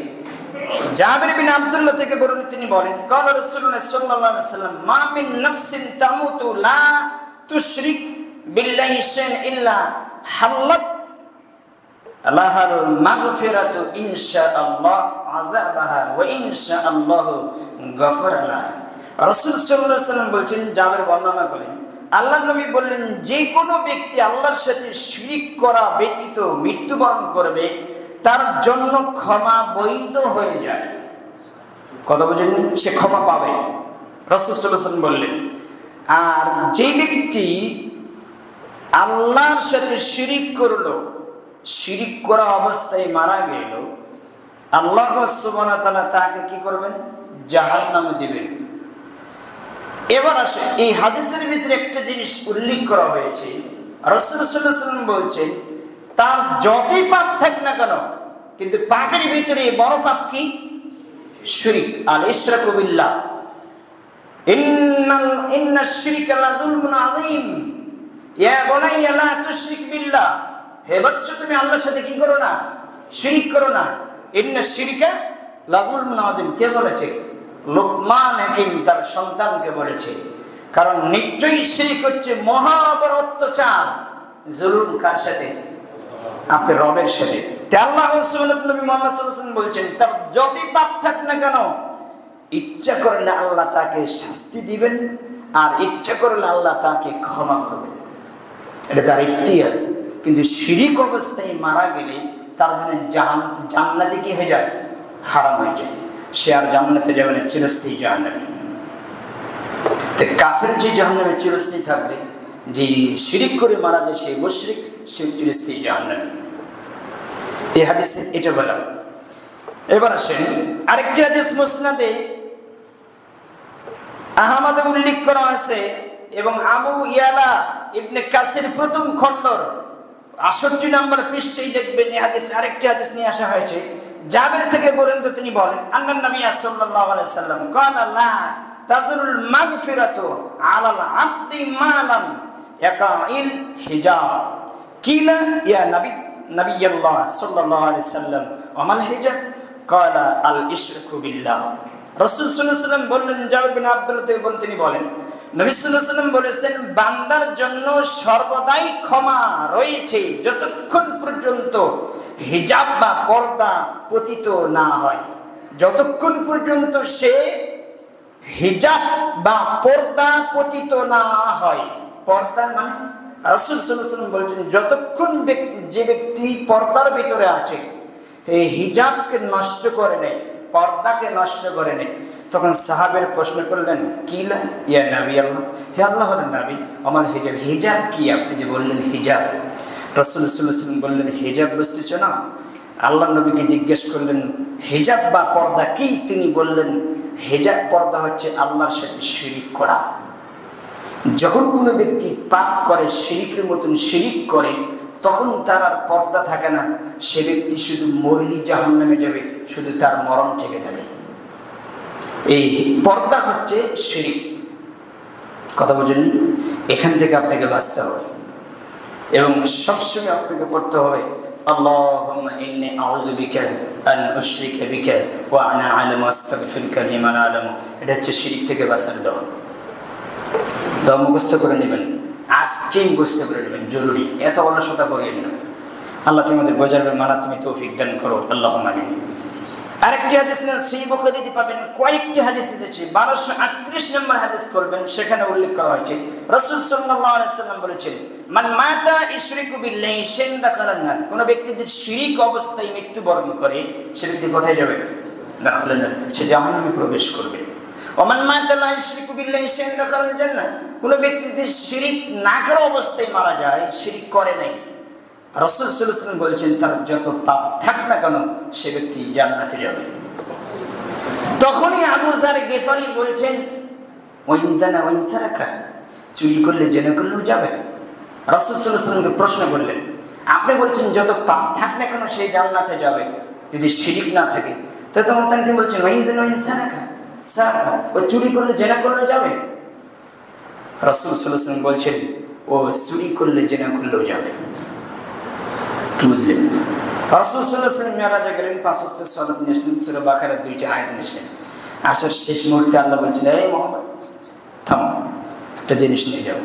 জাবির বিন আব্দুল্লাহ থেকে বর্ণিত, তিনি বলেন, ক্বালা রাসূলুল্লাহ সাল্লাল্লাহু আলাইহি ওয়াসাল্লাম, মা মিন নাফসিন তামুতু লা তুশরিক বিল্লাহি শাইআন ইল্লা হাল্লাত লাহাল মাগফিরাতু ইনশাআল্লাহ আযাবাহা ওয়া ইনশাআল্লাহু গফারা লাহা। রাসূল সাল্লাল্লাহু আলাইহি ওয়াসাল্লাম বলেন, জাবির বর্ণনা করেন, আল্লাহর নবী বললেন, যে কোনো ব্যক্তি আল্লাহর সাথে শিরিক করা ব্যতীত মৃত্যুবরণ করবে, তার জন্য ক্ষমা বৈধ হয়ে যায়। কথা বুঝেন? সে ক্ষমা পাবে। রাসূল সাল্লাল্লাহু আলাইহি ওয়াসাল্লাম বললেন, আর যে ব্যক্তি আল্লাহর সাথে শিরিক করলো, শিরিক করা অবস্থায় মারা গেল, আল্লাহ সুবহানাহু ওয়া তাআলা তাকে কি করবেন? জাহান্নামে দিবেন। এবার আসে, এই হাদিসের ভিতরে একটা জিনিস উল্লেখ করা হয়েছে। রাসূল সাল্লাল্লাহু আলাইহি ওয়াসাল্লাম বলছেন, তার যতই পাপ থাক না কেন, কিন্তু পাপের ভিতরে বড় পাপ কি? শিরক। আল ইশরাকু বিল্লাহ, ইন্নাশ শিরকা লাযুলমুন আযীম, ইয়া বুনাইয়া লা তুশরিক বিল্লাহ, হে বাচ্চা তুমি আল্লাহর সাথে কি করো না? শিরক করো না। ইন্নাশ শিরকা লাযুলমুন আযীম কে বলেছে? লোকমান হাকিম তার সন্তানকে বলেছে। কারণ নিশ্চয়ই শিরক হচ্ছে মহা বড় অত্যাচার। জুলুম কার সাথে? আপনার রবের সাথে। আল্লাহ রাসূলুল্লাহ নবী মুহাম্মদ সাল্লাল্লাহু আলাইহি ওয়াসাল্লাম বলছেন, তার যতই পাপ থাক না কেন, ইচ্ছা করলে আল্লাহ তাকে শাস্তি দিবেন, আর ইচ্ছা করলে আল্লাহ তাকে ক্ষমা করবেন। এটা তার ইখতিয়ার। কিন্তু শিরক অবস্থায় মারা গেলে তার জন্য জান্নাতে কি হয়ে যায়? হারাম হয়ে যায়। সে আর জান্নাতে যাবে না, চিরস্থায়ী জাহান্নামে। তো কাফের যে জাহান্নামে চিরস্থায়ী থাকবে, যে শিরক করে মারা যায় সে মুশরিক, সে চিরস্থায়ী জাহান্নামে। এই হাদিসে এটা বলা। এবার আসেন আরেকটি হাদিস, মুসনাদে আহমদে উল্লেখ করা আছে, এবং আবু ইয়ালা ইবনে কাসির প্রথম খণ্ডর ৬৮ নম্বর পৃষ্ঠায় দেখবেন, এই হাদিস আরেকটি হাদিস নিয়ে আসা হয়েছে। জাবির থেকে বর্ণিত, তিনি বলেন, আন্নান নবী সাল্লাল্লাহু আলাইহি ওয়াসাল্লাম ক্বালা লা তাযুরুল মাগফিরাতু আলাল আবদি মা লাম ইয়াকাইল হিজাব। কিলা ইয়া নবিয়াল্লাহ সাল্লাল্লাহু আলাইহি ওয়াসাল্লাম ওয়া মাল হিজাব? ক্বালা আল ইশরাকু বিল্লাহ। রাসূল সাল্লাল্লাহু আলাইহি ওয়াসাল্লাম বললেন, জাবির বিন আব্দুল্লাহ থেকে বলেন, তিনি বলেন, নবী সাল্লাল্লাহু আলাইহি ওয়াসাল্লাম বলেছেন, বান্দার জন্য সর্বদাই ক্ষমা রয়েছে যতক্ষণ পর্যন্ত হিজাব বা পর্দা পতিত না হয়। যতক্ষণ পর্যন্ত সে হিজাব বা পর্দা পতিত না হয়। পর্দা মানে রাসূল সাল্লাল্লাহু আলাইহি ওয়াসাল্লাম বলেছেন, যতক্ষণ যে ব্যক্তি পর্দার ভিতরে আছে, এই হিজাবকে নষ্ট করে নেয়, পর্দাকে নষ্ট করে নেয়। তখন সাহাবের প্রশ্ন করলেন, কিলা ইয়া নবী আল্লাহ, হে আল্লাহর নবী, আমার হিজাব। হিজাব কি? আপনি যে বললেন হিজাব। রাসূল সাল্লাল্লাহু আলাইহি ওয়াসাল্লাম বললেন, হিজাব বুঝতেছ না? আল্লাহ নবীকে জিজ্ঞেস করলেন, হিজাব বা পর্দা কি? তিনি বললেন, হিজাব পর্দা হচ্ছে আল্লাহর সাথে শিরিক করা। যখন কোনো ব্যক্তি পাপ করে, শিরিকের মতন শিরিক করে, তখন তার আর পর্দা থাকে না। সে ব্যক্তি শুধু মরলি জাহান্নামে যাবে, শুধু তার মরণ থেকে যাবে। এই পর্দা হচ্ছে শিরিক। কথা বুঝেননি? এখান থেকে আপনাকে বাঁচতে হবে, এবং সবসময় আপনাকে পড়তে হবে, আল্লাহুম্মা ইন্নী আউযু বিকা আন উশরিকা বিকা ওয়া আনা আ'লামু আস্তাগফিরুকা লিমা লা আ'লামু। এটা হচ্ছে শিরিক থেকে বাঁচার দোয়া। তো মুখস্থ করে নেবেন, আজকেই মুখস্থ করে নেবেন, জরুরি। এত অলসতা করিয়েন না। আল্লাহ তুমি আমাদের বোঝার মানা তুমি তৌফিক দান করো, আল্লাহুম্মা আমিন। আরেকটি হাদিস নেন, সহিহ বুখারীতে পাবেন, কয়েকটি হাদিস এসেছে। 1238 নম্বর হাদিস করবেন, সেখানে উল্লেখ করা হয়েছে, রাসূল সাল্লাল্লাহু আলাইহি ওয়াসাল্লাম বলেছেন, মান মাতা ইশরিকু বিল্লাহি শাইআন দাখালান নার। কোন ব্যক্তি যদি শিরিক অবস্থায় মৃত্যুবরণ করে, সে ব্যক্তি কোথায় যাবে? দাখালান নার, সে জাহান্নামে প্রবেশ করবে। ওমান মাতা লা ইশরিকু বিল্লাহি শাইআন দাখালাল জান্নাহ। কোন ব্যক্তি যদি শিরিক না করা অবস্থায় মারা যায়, শিরিক করে নাই, রাসূল সাল্লাল্লাহু আলাইহি ওয়াসাল্লাম বলছেন, তার যত পাপ থাক না কেন, সে ব্যক্তি জান্নাতে যাবে। তখনই আবু যার গিফারি বলছেন, ওয়াইন জানা ওয়াইন সারাকা, চুরি করলে জেনা করলেও যাবে। রাসূল সাল্লাল্লাহু আলাইহি ওয়াসাল্লামকে প্রশ্ন করলেন, আপনি বলছেন যত পাপ থাক না কেন সে জান্নাতে যাবে, যদি শিরিক না থাকে, তো তখন তিনি বলছেন ওয়াইন জানা ওয়াইন সারাকা, সারাকা, ও চুরি করলে জেনা করলেও যাবে। রাসূল সাল্লাল্লাহু আলাইহি ওয়াসাল্লাম বলছেন, ও চুরি করলে জেনা করলেও যাবে। কি বুঝলেন? রাসূল সাল্লাল্লাহু আলাইহি ওয়াসাল্লাম মেরাজে গেলেন, 5 ওয়াক্ত সালাত নিয়েছিলেন, সূরা বাকারার 2টি আয়াত নিয়েছিলেন। আসার শেষ মুহূর্তে আল্লাহ বলছেন, এই মুহাম্মদ থামো, একটা জিনিস নিয়ে যাও।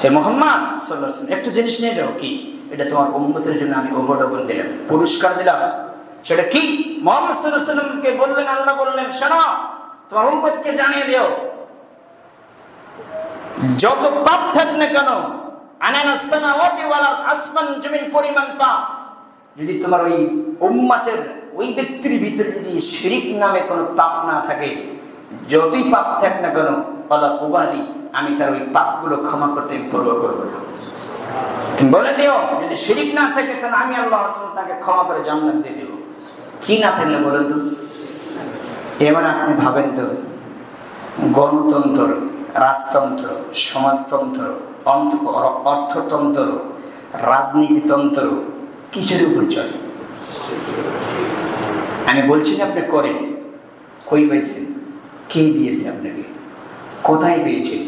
হে মুহাম্মদ সাল্লাল্লাহু আলাইহি ওয়াসাল্লাম, একটা জিনিস নিয়ে যাও। কি? এটা তোমার উম্মতের জন্য আমি অবলম্বন দিলাম, পুরস্কার দিলাম। সেটা কি? মুহাম্মদ সাল্লাল্লাহু আলাইহি ওয়াসাল্লামকে বললেন, আল্লাহ বললেন, শোনো, তোমার উম্মতকে জানিয়ে দিও, যত পাপ থাক না কেন, আনানাস সামাওয়াতি ওয়াল আরদ, আসমান জমিন পরিমাণ পাপ, যদি তোমার ওই উম্মতের ওই ব্যক্তির ভিতরে যদি শিরিক নামে কোনো পাপ না থাকে, যতই পাপ থাক না কেন, আল্লাহ উবাদি, আমি তার ওই পাপগুলো ক্ষমা করতে আমি পরোয়া করব না। তুমি বলে দিও, যদি শিরিক না থাকে তাহলে আমি আল্লাহ রাসূল তাকে ক্ষমা করে জান্নাত দিয়ে দেব। কি না থাকলে বলেন তো? এবার আপনি ভাবেন তো, গণতন্ত্র, রাজতন্ত্র, সমাজতন্ত্র, অর্থতন্ত্র, রাজনীতিতন্ত্র কিসের উপর চলে? আমি বলছি না আপনি করেন, কই পাইছেন? কে দিয়েছে আপনাকে? কোথায় পেয়েছেন?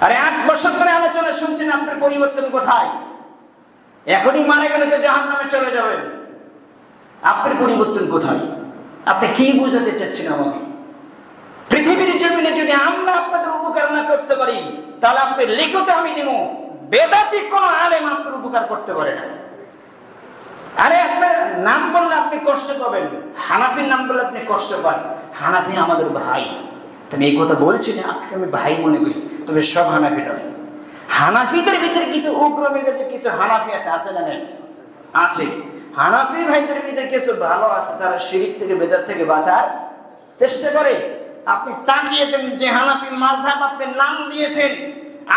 আরে 8 বছর ধরে আলোচনা শুনছেন, আপনার পরিবর্তন কোথায়? এখনই মারা গেলে তো জাহান্নামে চলে যাবেন। আপনার পরিবর্তন কোথায়? আপনি কি বোঝাতে চাচ্ছেন আমাকে? পৃথিবীর জমিনে যদি আমরা আপনাদের উপকার না করতে পারি, তাহলে আপনি লিখতে আমি দিব, বেদাতি কোন আলেম আপনার উপকার করতে পারে না। আরে আপনার নাম বললে আপনি কষ্ট পাবেন, হানাফির নাম বললে আপনি কষ্ট পান। হানাফি আমাদের ভাই, আমি এই কথা বলছি না, আপনাকে আমি ভাই মনে করি, তবে সব হানাফি নয়। হানাফিদের ভিতরে কিছু উগ্র মেজাজে কিছু হানাফি আছে, আছে না নেই? আছে। হানাফি ভাইদের ভিতরে কিছু ভালো আছে, তারা শিরিক থেকে, বেদাত থেকে বাঁচার চেষ্টা করে। আপনি তাকিয়ে দেন যে হানাফি মাযহাব আপনি নাম দিয়েছেন,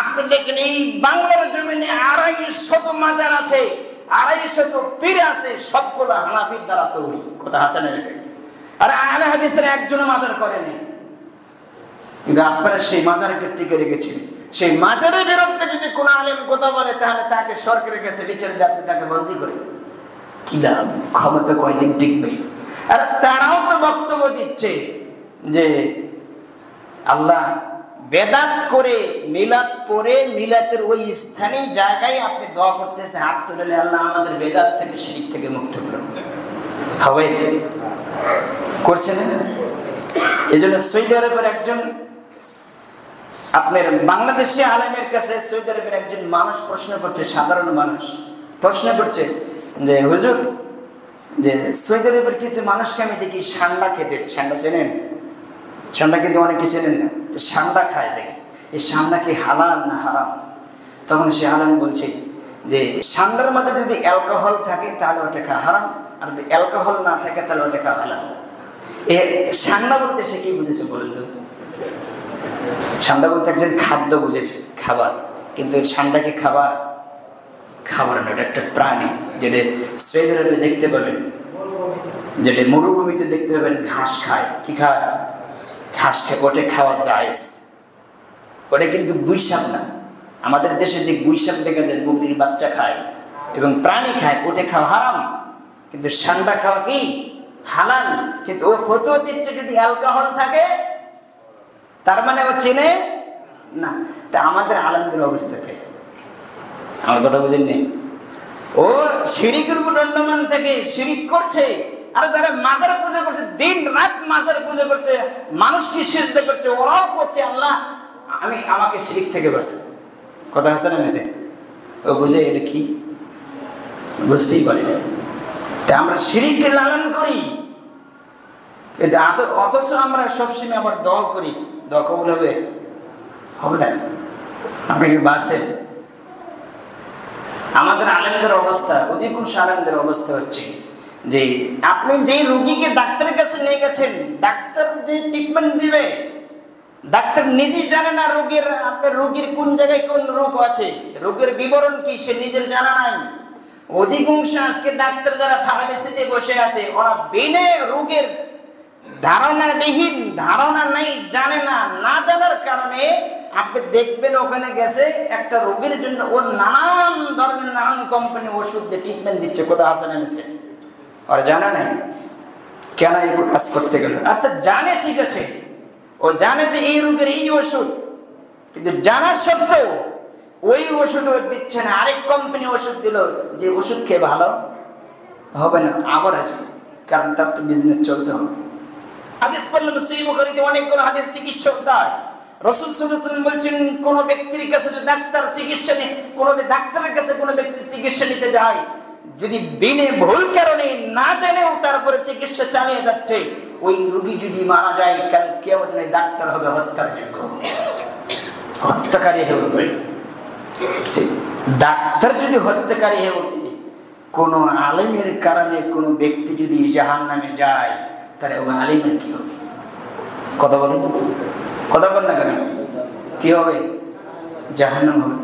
আপনি দেখেন এই বাংলার জমিনে 250 মাজার আছে, 250 পীর আছে, সবগুলো হানাফির দ্বারা তৈরি। কথা আছে না? আর আহলে হাদিসের একজনও মাজার করেনি, কিন্তু আপনারা সেই মাজারকে টিকে রেখেছেন। সেই মাজারের বিরুদ্ধে যদি কোনো আলেম কথা বলে, তাহলে তাকে সরকারের কাছে বিচারে আপনি তাকে বন্দী করে কি লাভ? ক্ষমতা কয়দিন টিকবে? আর তারাও তো বক্তব্য দিচ্ছে যে আল্লাহ বেদাত করে মিলাদ পড়ে মিলাদের ওই স্থানীয় জায়গায় আপনি দোয়া করতেছেন, হাত তুলে, আল্লাহ আমাদের বেদাত থেকে, শিরিক থেকে মুক্ত করুন। হবে? করছে না? এই জন্য সৌদি আরবের একজন আপনার বাংলাদেশি আলেমের কাছে সৌদি আরবের একজন মানুষ প্রশ্ন করছে, সাধারণ মানুষ প্রশ্ন করছে যে হুজুর, যে সৌদি আরবের কিছু মানুষকে আমি দেখি ঠান্ডা খেতে, ঠান্ডা চেনেন? ঠান্ডা কিন্তু অনেকে চেনেন না, তো ঠান্ডা খায় দেখি, এই ঠান্ডা কি হালাল না হারাম? তখন সে আলেম বলছে যে ঠান্ডার মধ্যে যদি অ্যালকোহল থাকে তাহলে ওটা খাওয়া হারাম, আর যদি অ্যালকোহল না থাকে তাহলে ওটা খাওয়া হালাল। এ ঠান্ডা বলতে সে কি বুঝেছে বলেন তো? ঠান্ডা বলতে একজন খাদ্য বুঝেছে, খাবার, কিন্তু ঠান্ডা কি খাবার? খাবার না, এটা একটা প্রাণী, যেটা সৌদি আরবে দেখতে পাবেন, যেটা মরুভূমিতে দেখতে পাবেন ঘাস খায়। কি খায়? ঘাস খায়, ওটা খাওয়া যায়। ওটা কিন্তু গুইসাপ না। আমাদের দেশে যে গুইসাপ দেখা যায়, মুরগির বাচ্চা খায় এবং প্রাণী খায়, ওটা খাওয়া হারাম, কিন্তু ঠান্ডা খাওয়া কি হালাল। কিন্তু ও ফতোয়া দিচ্ছে যদি অ্যালকোহল থাকে, তার মানে ও চেনে না। তা আমাদের আলেমদের অবস্থা কি? আমার কথা বুঝেননি? ও শিরিকের উপর দণ্ডমান থেকে শিরিক করছে, আর যারা মাজার পূজা করছে, দিন রাত মাজার পূজা করছে, মানুষকে সিজদা করছে, ওরাও করছে আল্লাহ আমাকে শিরিক থেকে বাঁচান। কথা আছে না মিশে? ও বুঝে এটা কি? বুঝতেই পারি না। তা আমরা শিরিককে লালন করি, অথচ আমরা সবসময় আবার দোয়া করি, দোয়া কবুল হবে? হবে না। আপনি কি বাঁচেন? আমাদের আলেমদের অবস্থা, অধিকাংশ আলেমদের অবস্থা হচ্ছে যে আপনি যে রোগীকে ডাক্তারের কাছে নিয়ে গেছেন, ডাক্তার যে ট্রিটমেন্ট দিবে, ডাক্তার নিজেই জানে না আপনার রোগীর কোন জায়গায় কোন রোগ আছে, রোগের বিবরণ কি সে নিজের জানা নাই। অধিকাংশ আজকে ডাক্তার যারা ফার্মেসিতে বসে আছে, ওরা বিনে রোগের ধারণাবিহীন, ধারণা নেই, জানে না, না জানার কারণে আপনি দেখবেন ওখানে গেছে একটা রোগীর জন্য ও নানান ধরনের নানান কোম্পানি ওষুধ দিয়ে ট্রিটমেন্ট দিচ্ছে। কোথাও আসে না মিশে? ওরা জানা নাই কেন এই কাজ করতে গেল। আচ্ছা জানে, ঠিক আছে, ও জানে যে এই রোগের এই ওষুধ, কিন্তু জানার সত্ত্বেও ওই ওষুধ দিচ্ছে না, আরেক কোম্পানি ওষুধ দিল যে ওষুধ খেয়ে ভালো হবে না, আবার আসবে, কারণ তার তো বিজনেস চলতে হবে। হাদিস পড়লাম সহিহ বুখারীতে অনেকগুলো হাদিস চিকিৎসক দেয়। রাসূল সাল্লাল্লাহু আলাইহি ওয়াসাল্লাম বলছেন, কোন ব্যক্তির কাছে ডাক্তার চিকিৎসা নেই, কোন ডাক্তারের কাছে কোন ব্যক্তি চিকিৎসা নিতে যায়, যদি বিনে ভুল কারণে না জানেও তারপরে চিকিৎসা চালিয়ে যাচ্ছে, ওই রোগী যদি মারা যায়, কাল কিয়ামতের দিনে ডাক্তার হবে হত্যার যোগ্য, হত্যাকারী হয়ে উঠবে। ডাক্তার যদি হত্যাকারী হয়ে ওঠে, কোন আলেমের কারণে কোন ব্যক্তি যদি জাহান্নামে যায়, তাহলে ওই আলেমের কি হবে? কথা বলেন, কথা বল না কেন? কি হবে? জাহান্নাম হবে।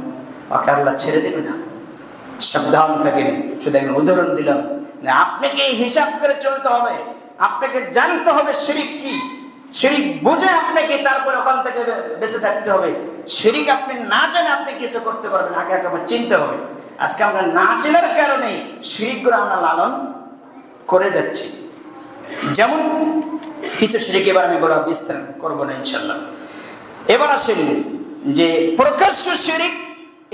ওকে আল্লাহ ছেড়ে দেবে না। সাবধান থাকেন। শুধু আমি উদাহরণ দিলাম না, আপনাকে হিসাব করে চলতে হবে, আপনাকে জানতে হবে শিরিক কি, শিরিক বুঝে আপনাকে তারপর ওখান থেকে বেঁচে থাকতে হবে। শিরিক আপনি না জানে আপনি কিছু করতে পারবেন, আগে একবার চিনতে হবে। আজকে আমরা না চেনার কারণে শিরিকগুলো আমরা লালন করে যাচ্ছি। যেমন কিছু শিরিক, এবার আমি বলা বিস্তার করবো না ইনশাল্লাহ। এবার আসেন যে প্রকাশ্য শিরিক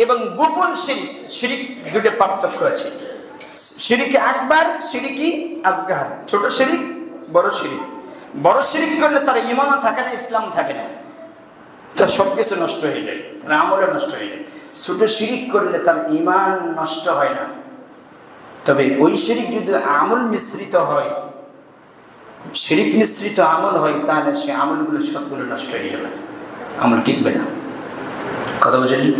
এবং গোপন শিরিক, শিরিক দুটো পার্থক্য আছে। শিরিকে আকবার, শিরিকি আসগার, ছোট শিরিক, বড় শিরিক। বড় শিরিক করলে তার ঈমানও থাকে না, ইসলাম থাকে না, তার সবকিছু নষ্ট হয়ে যায়, তার আমলও নষ্ট হয়ে যায়। ছোট শিরিক করলে তার ঈমান নষ্ট হয় না, তবে ওই শিরিক যদি আমল মিশ্রিত হয়, শিরিক মিশ্রিত আমল হয়, তাহলে সে আমলগুলো সবগুলো নষ্ট হয়ে যাবে, আমল টিকবে না। কথা বুঝলেন?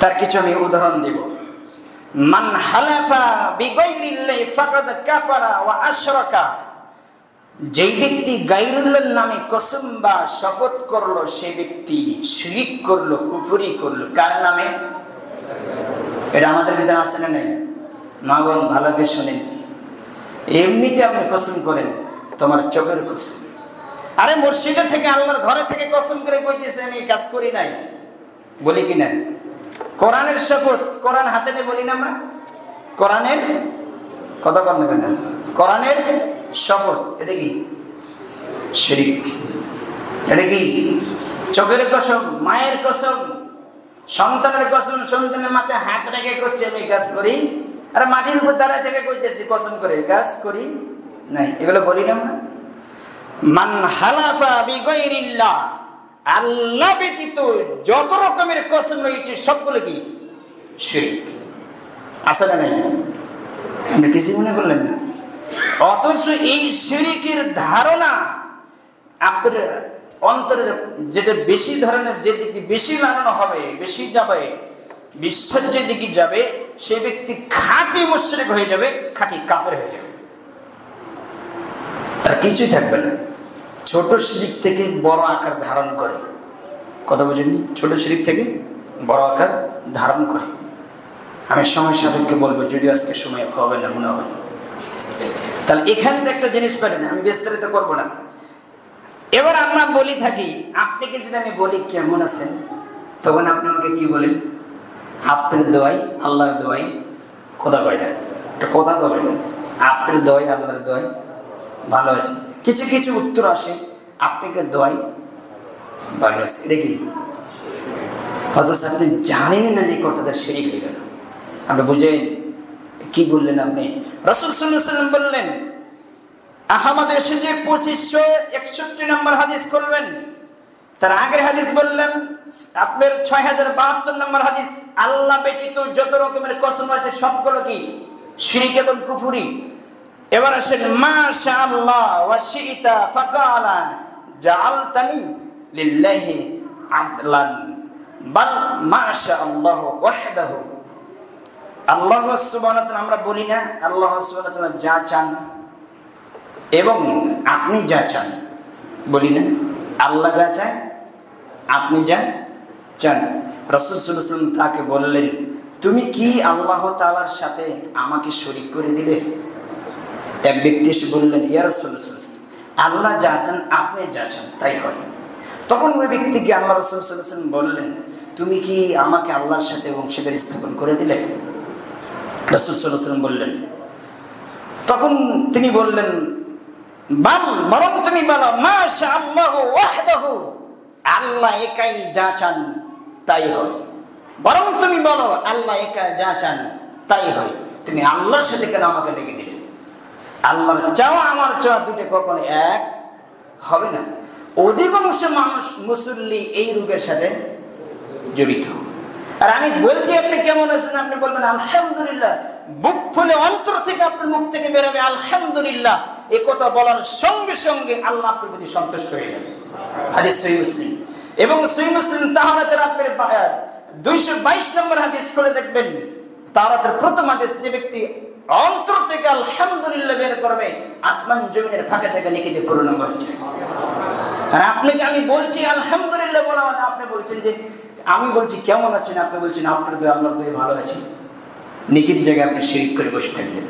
তার কিছু আমি উদাহরণ দেব। মান হালাফা বিগাইরিল্লাহি ফাকাদ কাফারা ওয়া আশরাকা, যেই ব্যক্তি গায়রুল্লাহর নামে কসম বা শপথ করলো, সে ব্যক্তি শিরিক করলো, কুফরি করলো। কার নামে? এটা আমাদের ভিতরে আছে না নেই? মা বোন ভালো করে শোনেন। এমনিতে আপনি কসম করেন, তোমার চোখের কসম। আরে মসজিদে থেকে, আল্লাহর ঘরে থেকে কসম করে কইতেছে আমি কাজ করি নাই, বলি কি না? কোরআনের শপথ, কোরআন হাতে নিয়ে বলি না আমরা? কোরআনের কথা বল না কেন? কোরআনের শপথ, এটা কি শিরিক? এটা কি চোখের কসম, মায়ের কসম, সন্তানের কসম, সন্তানের মাথায় হাত রেখে করছে আমি কাজ করি। আরে মাটির উপর দাঁড়ায় থেকে কইতেছি কসম করে কাজ করি নাই, এগুলো বলি না আমরা? মান হালাফা বিগাইরিল্লাহ, আল্লাহ ব্যতীত যত রকমের কসম রয়েছে সবগুলো কি শিরক। আসলে নাই, আপনি কিছু মনে করলেন না। অথচ এই শিরকের ধারণা আপনার অন্তরের যেটা বেশি ধরনের, যেদিকে বেশি লাগানো হবে, বেশি যাবে, বিশ্বাস যেদিকে যাবে, সেই ব্যক্তি খাঁটি মুশরিক হয়ে যাবে, খাঁটি কাফের হয়ে যাবে, তার কিছুই থাকবে না। ছোট শিরিক থেকে বড় আকার ধারণ করে। কথা বুঝেননি? ছোট শিরিক থেকে বড় আকার ধারণ করে। আমি সময় সাপেক্ষে বলবো, যদিও আজকে সময় হবে না মনে হয়। তাহলে এখানে একটা জিনিস পারেন, আমি বিস্তারিত করবো না। এবার আমরা বলি থাকি, আপনাকে যদি আমি বলি কেমন আছেন, তখন আপনি আমাকে কি বলেন? আপনার দোয়াই, আল্লাহর দোয়াই। কথা কয় না, একটা কথা কবে, আপনার দোয়াই, আল্লাহর দোয়াই ভালো আছে। কিছু কিছু উত্তর আসে, আপনাকে দোয়াই ভালো আছে। এটা কি? অথচ আপনি জানেন না যে কথাটা শিরক হয়ে গেল। আপনি বুঝেন কি বললেন? আপনি রাসূল সাল্লাল্লাহু আলাইহি ওয়াসাল্লাম বললেন, আহমদ এসেছে 2561 নম্বর হাদিস করবেন। তার আগের হাদিস বললেন আপনার 6072 নম্বর হাদিস, আল্লাহ ব্যতীত যত রকমের কসম আছে সবগুলো কি শিরক এবং কুফরি। এবার আসেন, মাশাআল্লাহ ওয়া শিইতা ফাকালা জাআলতানি লিল্লাহি আদলান বাল মাশাআল্লাহ ওয়াহদাহু। আল্লাহ সুবহানাহু ওয়া তাআলা আমরা বলি না, আল্লাহ সুবহানাহু ওয়া তাআলা যা চান এবং আপনি যা চান, বলি না? আল্লাহ যা চান, আপনি যা চান। রাসূল সাল্লাল্লাহু আলাইহি ওয়াসাল্লাম তাকে বললেন, তুমি কি আল্লাহ তাআলার সাথে আমাকে শরীক করে দিলে? এক ব্যক্তি এসে বললেন, ইয়া রাসূলুল্লাহ সাল্লাল্লাহু আলাইহি ওয়াসাল্লাম, আল্লাহ যা চান, আপনি যা চান তাই হয়। তখন ওই ব্যক্তিকে আল্লাহ রাসূল সাল্লাল্লাহু আলাইহি ওয়াসাল্লাম বললেন, তুমি কি আমাকে আল্লাহর সাথে অংশীদার স্থাপন করে দিলে? রাসূল সাল্লাল্লাহু আলাইহি ওয়াসাল্লাম বললেন, তখন তিনি বললেন, বরং তুমি বলো মাশাআল্লাহু ওয়াহদাহু, আল্লাহ একাই যা চান তাই হয়। বরং তুমি বলো আল্লাহ একা যা চান তাই হয়। তুমি আল্লাহর সাথে কেন আমাকে লেগে দিলে? আল্লাহর চাওয়া আমার চাওয়া দুটো কখনো এক হবে না। অধিকাংশ মানুষ মুসল্লি এই রোগের সাথে জড়িত। আর আমি বলছি আপনি কেমন আছেন, আপনি বলবেন আলহামদুলিল্লাহ, বুক ফুলে অন্তর থেকে আপনার মুখ থেকে বেরোবে আলহামদুলিল্লাহ, এই কথা বলার সঙ্গে সঙ্গে আল্লাহ আপনার প্রতি সন্তুষ্ট হয়ে যাবে। হাদিস সহিহ মুসলিম, এবং সহিহ মুসলিম তাহারাতের আপনার 222 নম্বর হাদিস করে দেখবেন। তাহারাতের প্রথম হাদিস, যে ব্যক্তি অন্তর থেকে আলহামদুলিল্লাহ বের করবে, আসমান জমিনের ফাঁকা জায়গা লিখিতে পূর্ণ হচ্ছে। আর আপনাকে আমি বলছি আলহামদুলিল্লাহ বলা মানে আপনি বলছেন যে আমি বলছি কেমন আছেন, আপনি বলছেন আপনার দয়া আল্লাহর দয়া ভালো আছি। নিকির জায়গায় আপনি শিরিক করে বসে থাকবেন।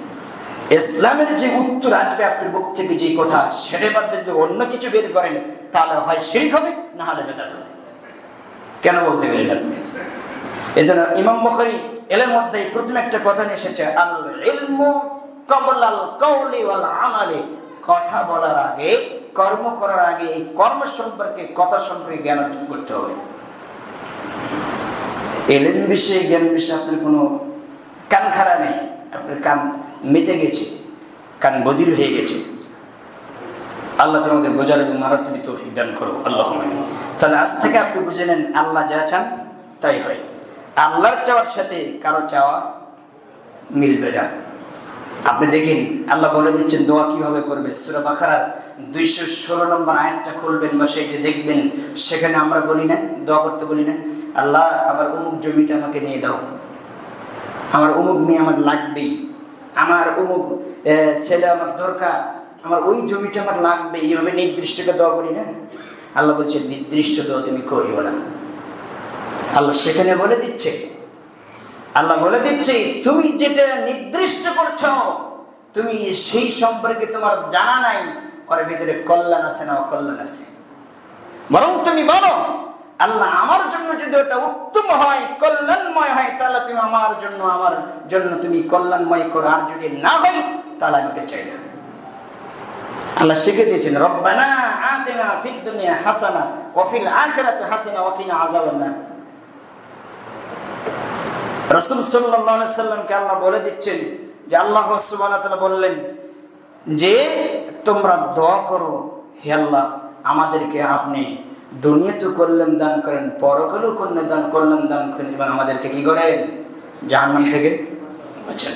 ইসলামের যে উত্তর আসবে আপনার মুখ থেকে, যে কথা সেটা বাদ দিয়ে যদি অন্য কিছু বের করেন, তাহলে হয় শিরিক হবে, না হলে বেদাত হবে। কেন বলতে গেলেন আপনি? এজন্য ইমাম বুখারী এর মধ্যে প্রথম একটা কথা নিয়ে এসেছে, আল ইলমু ক্বাবলাল কাওলি ওয়াল আমালি, কথা বলার আগে, কর্ম করার আগে এই কর্ম সম্পর্কে, কথা সম্পর্কে জ্ঞান অর্জন করতে হবে। এলেন বিষয়ে, জ্ঞান বিষয়ে আপনার কোনো কান খাড়া নেই, আপনার কান মেতে গেছে, কান বধির হয়ে গেছে। আল্লাহ তোমাদের বোঝার এবং মারার তুমি তৌফিক দান করো, আল্লাহুম্মা আমিন। তাহলে আজ থেকে আপনি বুঝে নেন, আল্লাহ যা চান তাই হয়। আল্লাহর চাওয়ার সাথে কারো চাওয়া মিলবে না। আপনি দেখেন আল্লাহ বলে দিচ্ছেন দোয়া কিভাবে করবে। সূরা বাকারার 216 নম্বর আয়াতটা খুলবেন বা সেইটা দেখবেন, সেখানে আমরা বলি না, দোয়া করতে বলি না, আল্লাহ আমার অমুক জমিটা আমাকে নিয়ে দাও, আমার অমুক মেয়ে আমার লাগবেই, আমার অমুক ছেলে আমার দরকার, আমার ওই জমিটা আমার লাগবে, এইভাবে নির্দিষ্ট করে দোয়া করি না। আল্লাহ বলছে নির্দিষ্ট দোয়া তুমি করিও না। আল্লাহ সেখানে বলে দিচ্ছে, আল্লাহ বলে দিচ্ছে তুমি যেটা নির্দিষ্ট করছো, তুমি সেই সম্পর্কে তোমার জানা নাই, ওর ভিতরে কল্যাণ আছে না অকল্যাণ আছে। বরং তুমি বলো আল্লাহ আমার জন্য যদি ওটা উত্তম হয়, কল্যাণময় হয়, তাহলে তুমি আমার জন্য তুমি কল্যাণময় করো, আর যদি না হয় তাহলে আমি ওটা চাই না। আল্লাহ শিখে দিয়েছেন, রব্বানা আতিনা ফিদ দুনিয়া হাসানা ওয়া ফিল আখিরাতি হাসানা ওয়া কিনা আযাবান নার। রাসূল সাল্লাল্লাহু আলাইহি সাল্লামকে আল্লাহ বলে দিচ্ছেন যে আল্লাহ সুবহানাহু ওয়া তাআলা বললেন যে তোমরা দোয়া করো, হে আল্লাহ আমাদেরকে আপনি দুনিয়াতে কল্যাণ দান করেন, পরকালেও কল্যাণ দান করেন, এবং আমাদেরকে কি করেন, জাহান্নাম থেকে বাঁচান।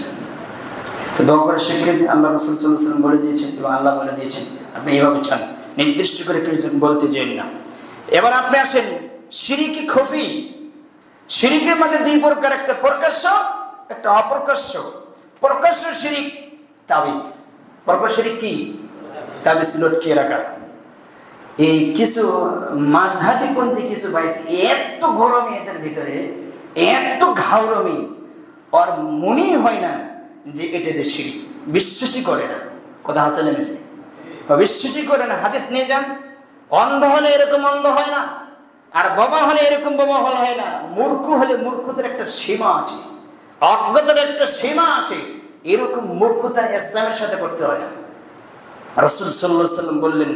তো দোয়া করে শিখে আল্লাহ রাসূল সাল্লাল্লাহু আলাইহি ওয়াসাল্লাম বলে দিয়েছেন, এবং আল্লাহ বলে দিয়েছেন আপনি এইভাবে চান, নির্দিষ্ট করে কিছু বলতে যান না। এবার আপনি আসেন শিরকি খফি। শিরিকের মধ্যে দুই প্রকার, একটা প্রকাশ্য, একটা অপ্রকাশ্য। প্রকাশ্য শিরিক তাবিজ। প্রকাশ্য শিরিক কি? তাবিজ লটকিয়ে রাখা। এই কিছু মাযহাবিপন্থী কিছু ভাইস এত গরমে এদের ভিতরে, এত ঘাউরমি, আর মনেই হয় না যে এটাতে শিরিক। বিশ্বাসই করে না। কথা হাসে না মিশে, বিশ্বাসই করে না। হাদিস নিয়ে যান, অন্ধ হলে এরকম অন্ধ হয় না, আর বাবা হলে এরকম বাবা হয় না। মূর্খ হলে মূর্খতার একটা সীমা আছে, অজ্ঞতার একটা সীমা আছে। এরকম মূর্খতা ইসলামের সাথে করতে হয় না। রাসূল সাল্লাল্লাহু আলাইহি ওয়াসাল্লাম বললেন,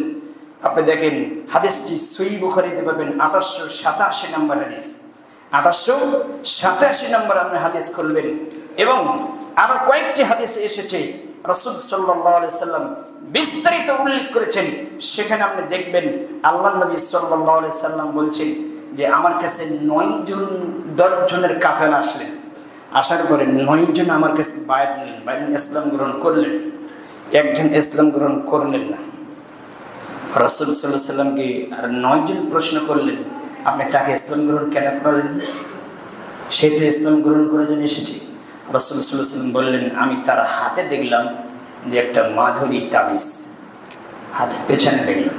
আপনি দেখেন হাদিসটি সহিহ বুখারীতে পাবেন 887 নম্বর হাদিস। 887 নম্বর আপনি হাদিস খুলবেন, এবং আরো কয়েকটি হাদিসে এসেছে রাসূল সাল্লাল্লাহু আলাইহি ওয়াসাল্লাম বিস্তারিত উল্লেখ করেছেন। সেখানে আপনি দেখবেন আল্লাহর নবী সাল্লাল্লাহু আলাইহি সাল্লাম বলছেন যে আমার কাছে 10 জনের কাফেলা আসলেন। আসার পরে 9 জন আমার কাছে বায়াত নিলেন, ইসলাম গ্রহণ করলেন। একজন ইসলাম গ্রহণ করলেন না। রাসূল সাল্লাল্লাহু আলাইহি সাল্লামকে আর 9 জন প্রশ্ন করলেন, আপনি তাকে ইসলাম গ্রহণ কেন করলেন? সে তো ইসলাম গ্রহণ করার জন্য এসেছে। রাসূল সাল্লাল্লাহু আলাইহি সাল্লাম বললেন, আমি তার হাতে দেখলাম যে একটা মাধুরী তাবিজ, হাতে পেছনে দেখলাম,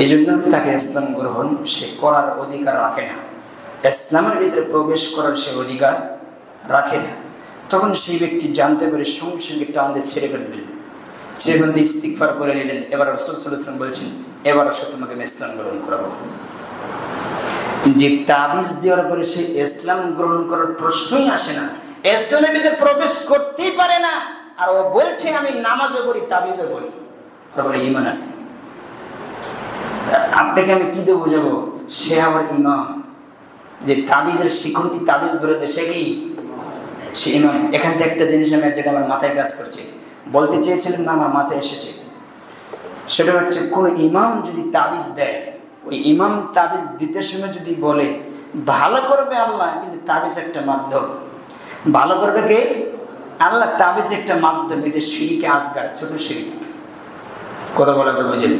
এই জন্য তাকে ইসলাম গ্রহণ সে করার অধিকার রাখে না, ইসলামের ভিতরে প্রবেশ করার সে অধিকার রাখে না। তখন সেই ব্যক্তি জানতে পেরে সঙ্গে সঙ্গে টান দিয়ে ছেড়ে ফেললেন, ছেড়ে ফেলতে ইস্তিগফার করে নিলেন। এবার রাসূল সাল্লাল্লাহু আলাইহি ওয়াসাল্লাম বলছেন, এবার আসো তোমাকে আমি ইসলাম গ্রহণ করাবো। যে তাবিজ দেওয়ার পরে সে ইসলাম গ্রহণ করার প্রশ্নই আসে না, ইসলামের ভিতরে প্রবেশ করতেই পারে না। আর ও বলছে আমি নামাজও পড়ি, তাবিজও পড়ি, আর বলে ঈমান আছে। আপনাকে আমি কি দিয়ে বোঝাবো সে আমার ইমাম? যে তাবিজের শিখনটি তাবিজ বলে দেয় সে কি? সে ইমাম। এখান থেকে একটা জিনিস আমি যেটা আমার মাথায় কাজ করছে, বলতে চেয়েছিলেন না, আমার মাথায় এসেছে। সেটা হচ্ছে কোন ইমাম যদি তাবিজ দেয়, ওই ইমাম তাবিজ দিতে সময় যদি বলে ভালো করবে আল্লাহ, কিন্তু তাবিজ একটা মাধ্যম, ভালো করবে কে? আল্লাহ, তাবিজ একটা মাধ্যম। এটা শিরকে আসগার, ছোট শিরক। কথা বলা বুঝেন?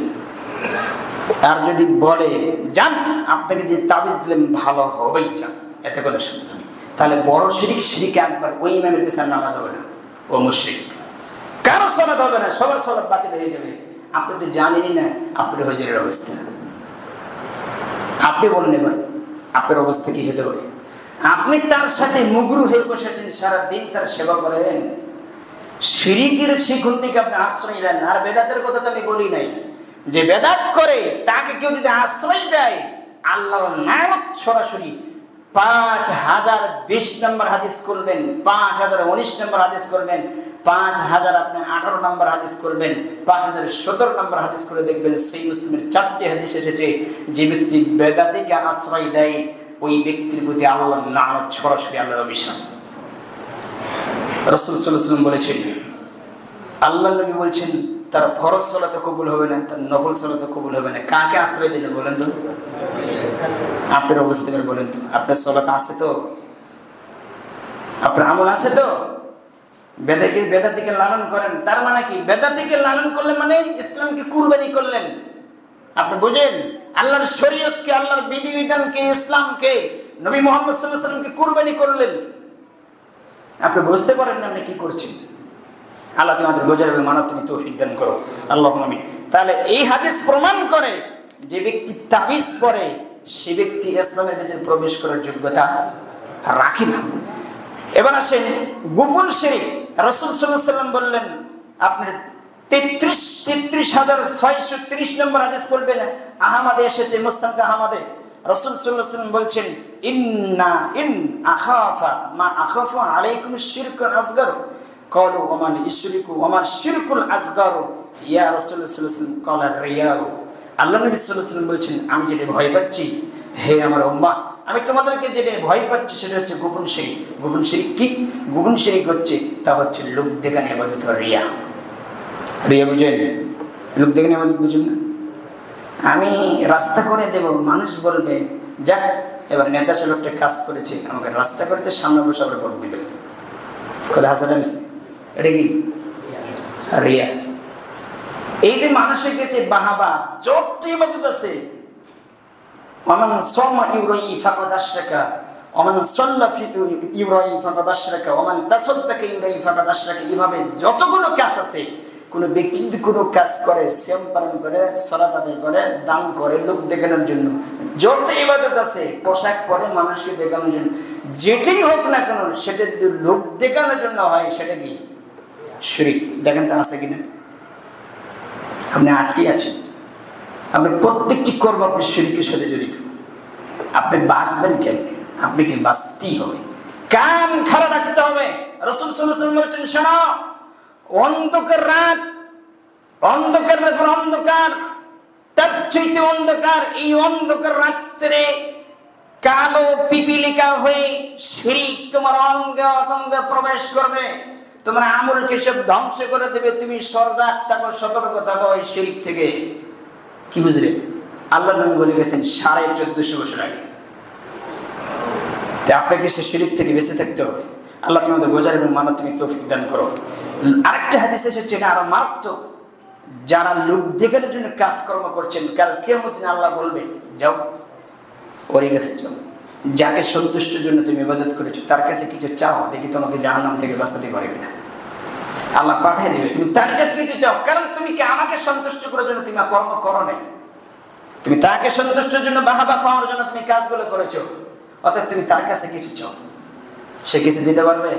আর যদি বলে যান আপনাকে যে তাবিজ দিলেন ভালো হবেই, যান, এতে কোনো সন্দেহ নেই, তাহলে বড় শিরিক, শিরিকে একবার ওই ইমামের পেছনে নামাজ হবে না, ও মুশরিক। কারো সালাত হবে না, সবার সালাত বাতিল হয়ে যাবে। আপনি তো জানেনই না আপনার হুজুরের অবস্থা। আপনি বলেন এবার আপনার অবস্থা কি হতে পারে? আপনি তার সাথে মুগরু হয়ে বসেছেন, সারাদিন তার সেবা করেন, শিরিকের শিখুনটিকে আপনি আশ্রয় দেন। আর বেদাতের কথা তো আমি বলি নাই, যে বেদাত করে তাকে কেউ যদি আশ্রয় দেয়, আল্লাহর নামত সরাসরি 5020 নম্বর হাদিস করবেন, 5019 নম্বর হাদিস করবেন, 5000 আপনি 18 নম্বর হাদিস করবেন, 5017 নম্বর হাদিস করে দেখবেন সেই মুসলিমের 4টি হাদিস এসেছে, যে ব্যক্তি বেদাতিকে আশ্রয় দেয় ওই ব্যক্তির প্রতি আল্লাহর লানত, সরাসরি আল্লাহর অভিশাপ। রাসূল সাল্লাল্লাহু আলাইহি ওয়াসাল্লাম বলেছেন, আল্লাহর নবী বলছেন তার ফরজ সালাত কবুল হবে না, তার নফল সালাত কবুল হবে না। কাকে আশ্রয় দিলে বলেন তো? আপনার অবস্থা বলেন তো? আপনার সালাত আছে তো? আপনার আমল আছে তো? বেদাতিকে লালন করেন, তার মানে কি? বেদাতিকে লালন করলে মানে ইসলামকে কুরবানি করলেন। আপনি বুঝেন? আল্লাহর শরীয়তকে, আল্লাহর বিধিবিধানকে, ইসলামকে, নবী মুহাম্মদ সাল্লাল্লাহু আলাইহি ওয়াসাল্লামকে কুরবানি করলেন। আপনি বুঝতে পারেন না আপনি কি করছেন। আল্লাহ তোমাদের বোঝার এবং মানব তুমি তৌফিক দান করো, আল্লাহুম্মা আমিন। তাহলে এই হাদিস প্রমাণ করে যে ব্যক্তি তাবিজ পড়ে সে ব্যক্তি ইসলামের ভিতরে প্রবেশ করার যোগ্যতা রাখে না। এবার আসেন গোপন শিরক। রাসূল সাল্লাল্লাহু আলাইহি ওয়াসাল্লাম বললেন আপনার 33,630 নম্বর হাদিস করবেন, আহমদে এসেছে, মুসনাদ আহমদে। রাসূল সাল্লাল্লাহু আলাইহি ওয়াসাল্লাম বলছেন, ইন আখাফা মা আখাফু আলাইকুম শিরকুল আসগার ক্বালু ওয়া মান ইশরিকু ওয়া মান শিরকুল আসগার ইয়া রাসূলুল্লাহ সাল্লাল্লাহু আলাইহি ওয়াসাল্লাম ক্বালা রিয়া। আল্লাহ নবী সাল্লাল্লাহু আলাইহি ওয়াসাল্লাম বলছেন, আমি যেটা ভয় পাচ্ছি হে আমার উম্মাহ, আমি তোমাদেরকে যেটা ভয় পাচ্ছি সেটা হচ্ছে গোপন শিরক। গোপন শিরক কি? গোপন শিরক হচ্ছে তা হচ্ছে লোক দেখানো ইবাদত, রিয়া। রিয়া বুঝেন? লোক দেখানো ইবাদত বুঝেন না? আমি রাস্তা করে দেব, মানুষ বলবে যাক এবার নেতা সাহেব একটা কাজ করেছে, আমাকে রাস্তা করেছে, সামনে বসে আবার ভোট দিবে। কথা হাসাটা মিস, এটা কি রিয়া? এই যে মানুষের কাছে বাহাবা, যত ইবাদত আছে, ওমান সামা ইউরাই ফাকাদ আশরাকা, ওমান সাল্লা ফি ইউরাই ফাকাদ আশরাকা, ওমান তাসাদ্দাকা ইউরাই ফাকাদ আশরাকা, এইভাবে যতগুলো কাজ আছে, কোনো ব্যক্তি যদি কোনো কাজ করে, সিয়াম পালন করে, সালাত আদায় করে, দান করে লোক দেখানোর জন্য, যত ইবাদত আছে, পোশাক পরে মানুষকে দেখানোর জন্য, যেটাই হোক না কেন, সেটা যদি লোক দেখানোর জন্য হয় সেটা কি শিরক? দেখেন তো আছে কিনা? আপনি আটকে আছেন, আপনার প্রত্যেকটি কর্ম আপনি শিরকের সাথে জড়িত। আপনি বাঁচবেন কেন? আপনি কি বাঁচতেই হবে, কান খাড়া রাখতে হবে। রাসূল সাল্লাল্লাহু আলাইহি ওয়াসাল্লাম বলেছেন, শোনো, অন্ধকার রাত, অন্ধকারের পর অন্ধকার, তার চাইতে অন্ধকার, এই অন্ধকার রাত্রে কালো পিপিলিকা হয়ে শিরক তোমার অঙ্গে অঙ্গে প্রবেশ করবে, তোমার আমলকে সব ধ্বংস করে দেবে। তুমি সজাগ থাকো, সতর্ক থাকো এই শিরক থেকে। কি বুঝলেন? আল্লাহ নবী বলে গেছেন 1450 বছর আগে। আপনাকে সে শিরক থেকে বেঁচে থাকতে হবে। আল্লাহ তোমাদের বোঝার এবং মানব তুমি তৌফিক দান করো। আরেকটা হাদিস এসেছে, এটা আরো মারাত্মক। যারা লোক দেখানোর জন্য কাজকর্ম করছেন, কাল কিয়ামতের দিন আল্লাহ বলবে যাও ওর কাছে যাও, যাকে সন্তুষ্টের জন্য তুমি ইবাদত করেছো তার কাছে কিছু চাও, দেখি তোমাকে জাহান্নাম থেকে বাঁচাতে পারে কিনা। আল্লাহ পাঠিয়ে দেবে, তুমি তার কাছে কিছু চাও, কারণ তুমি কি আমাকে সন্তুষ্ট করার জন্য তুমি কর্ম করো নাই, তুমি তাকে সন্তুষ্টের জন্য বাহাবা পাওয়ার জন্য তুমি কাজগুলো করেছো, অর্থাৎ তুমি তার কাছে কিছু চাও, সে কিছু দিতে পারবে?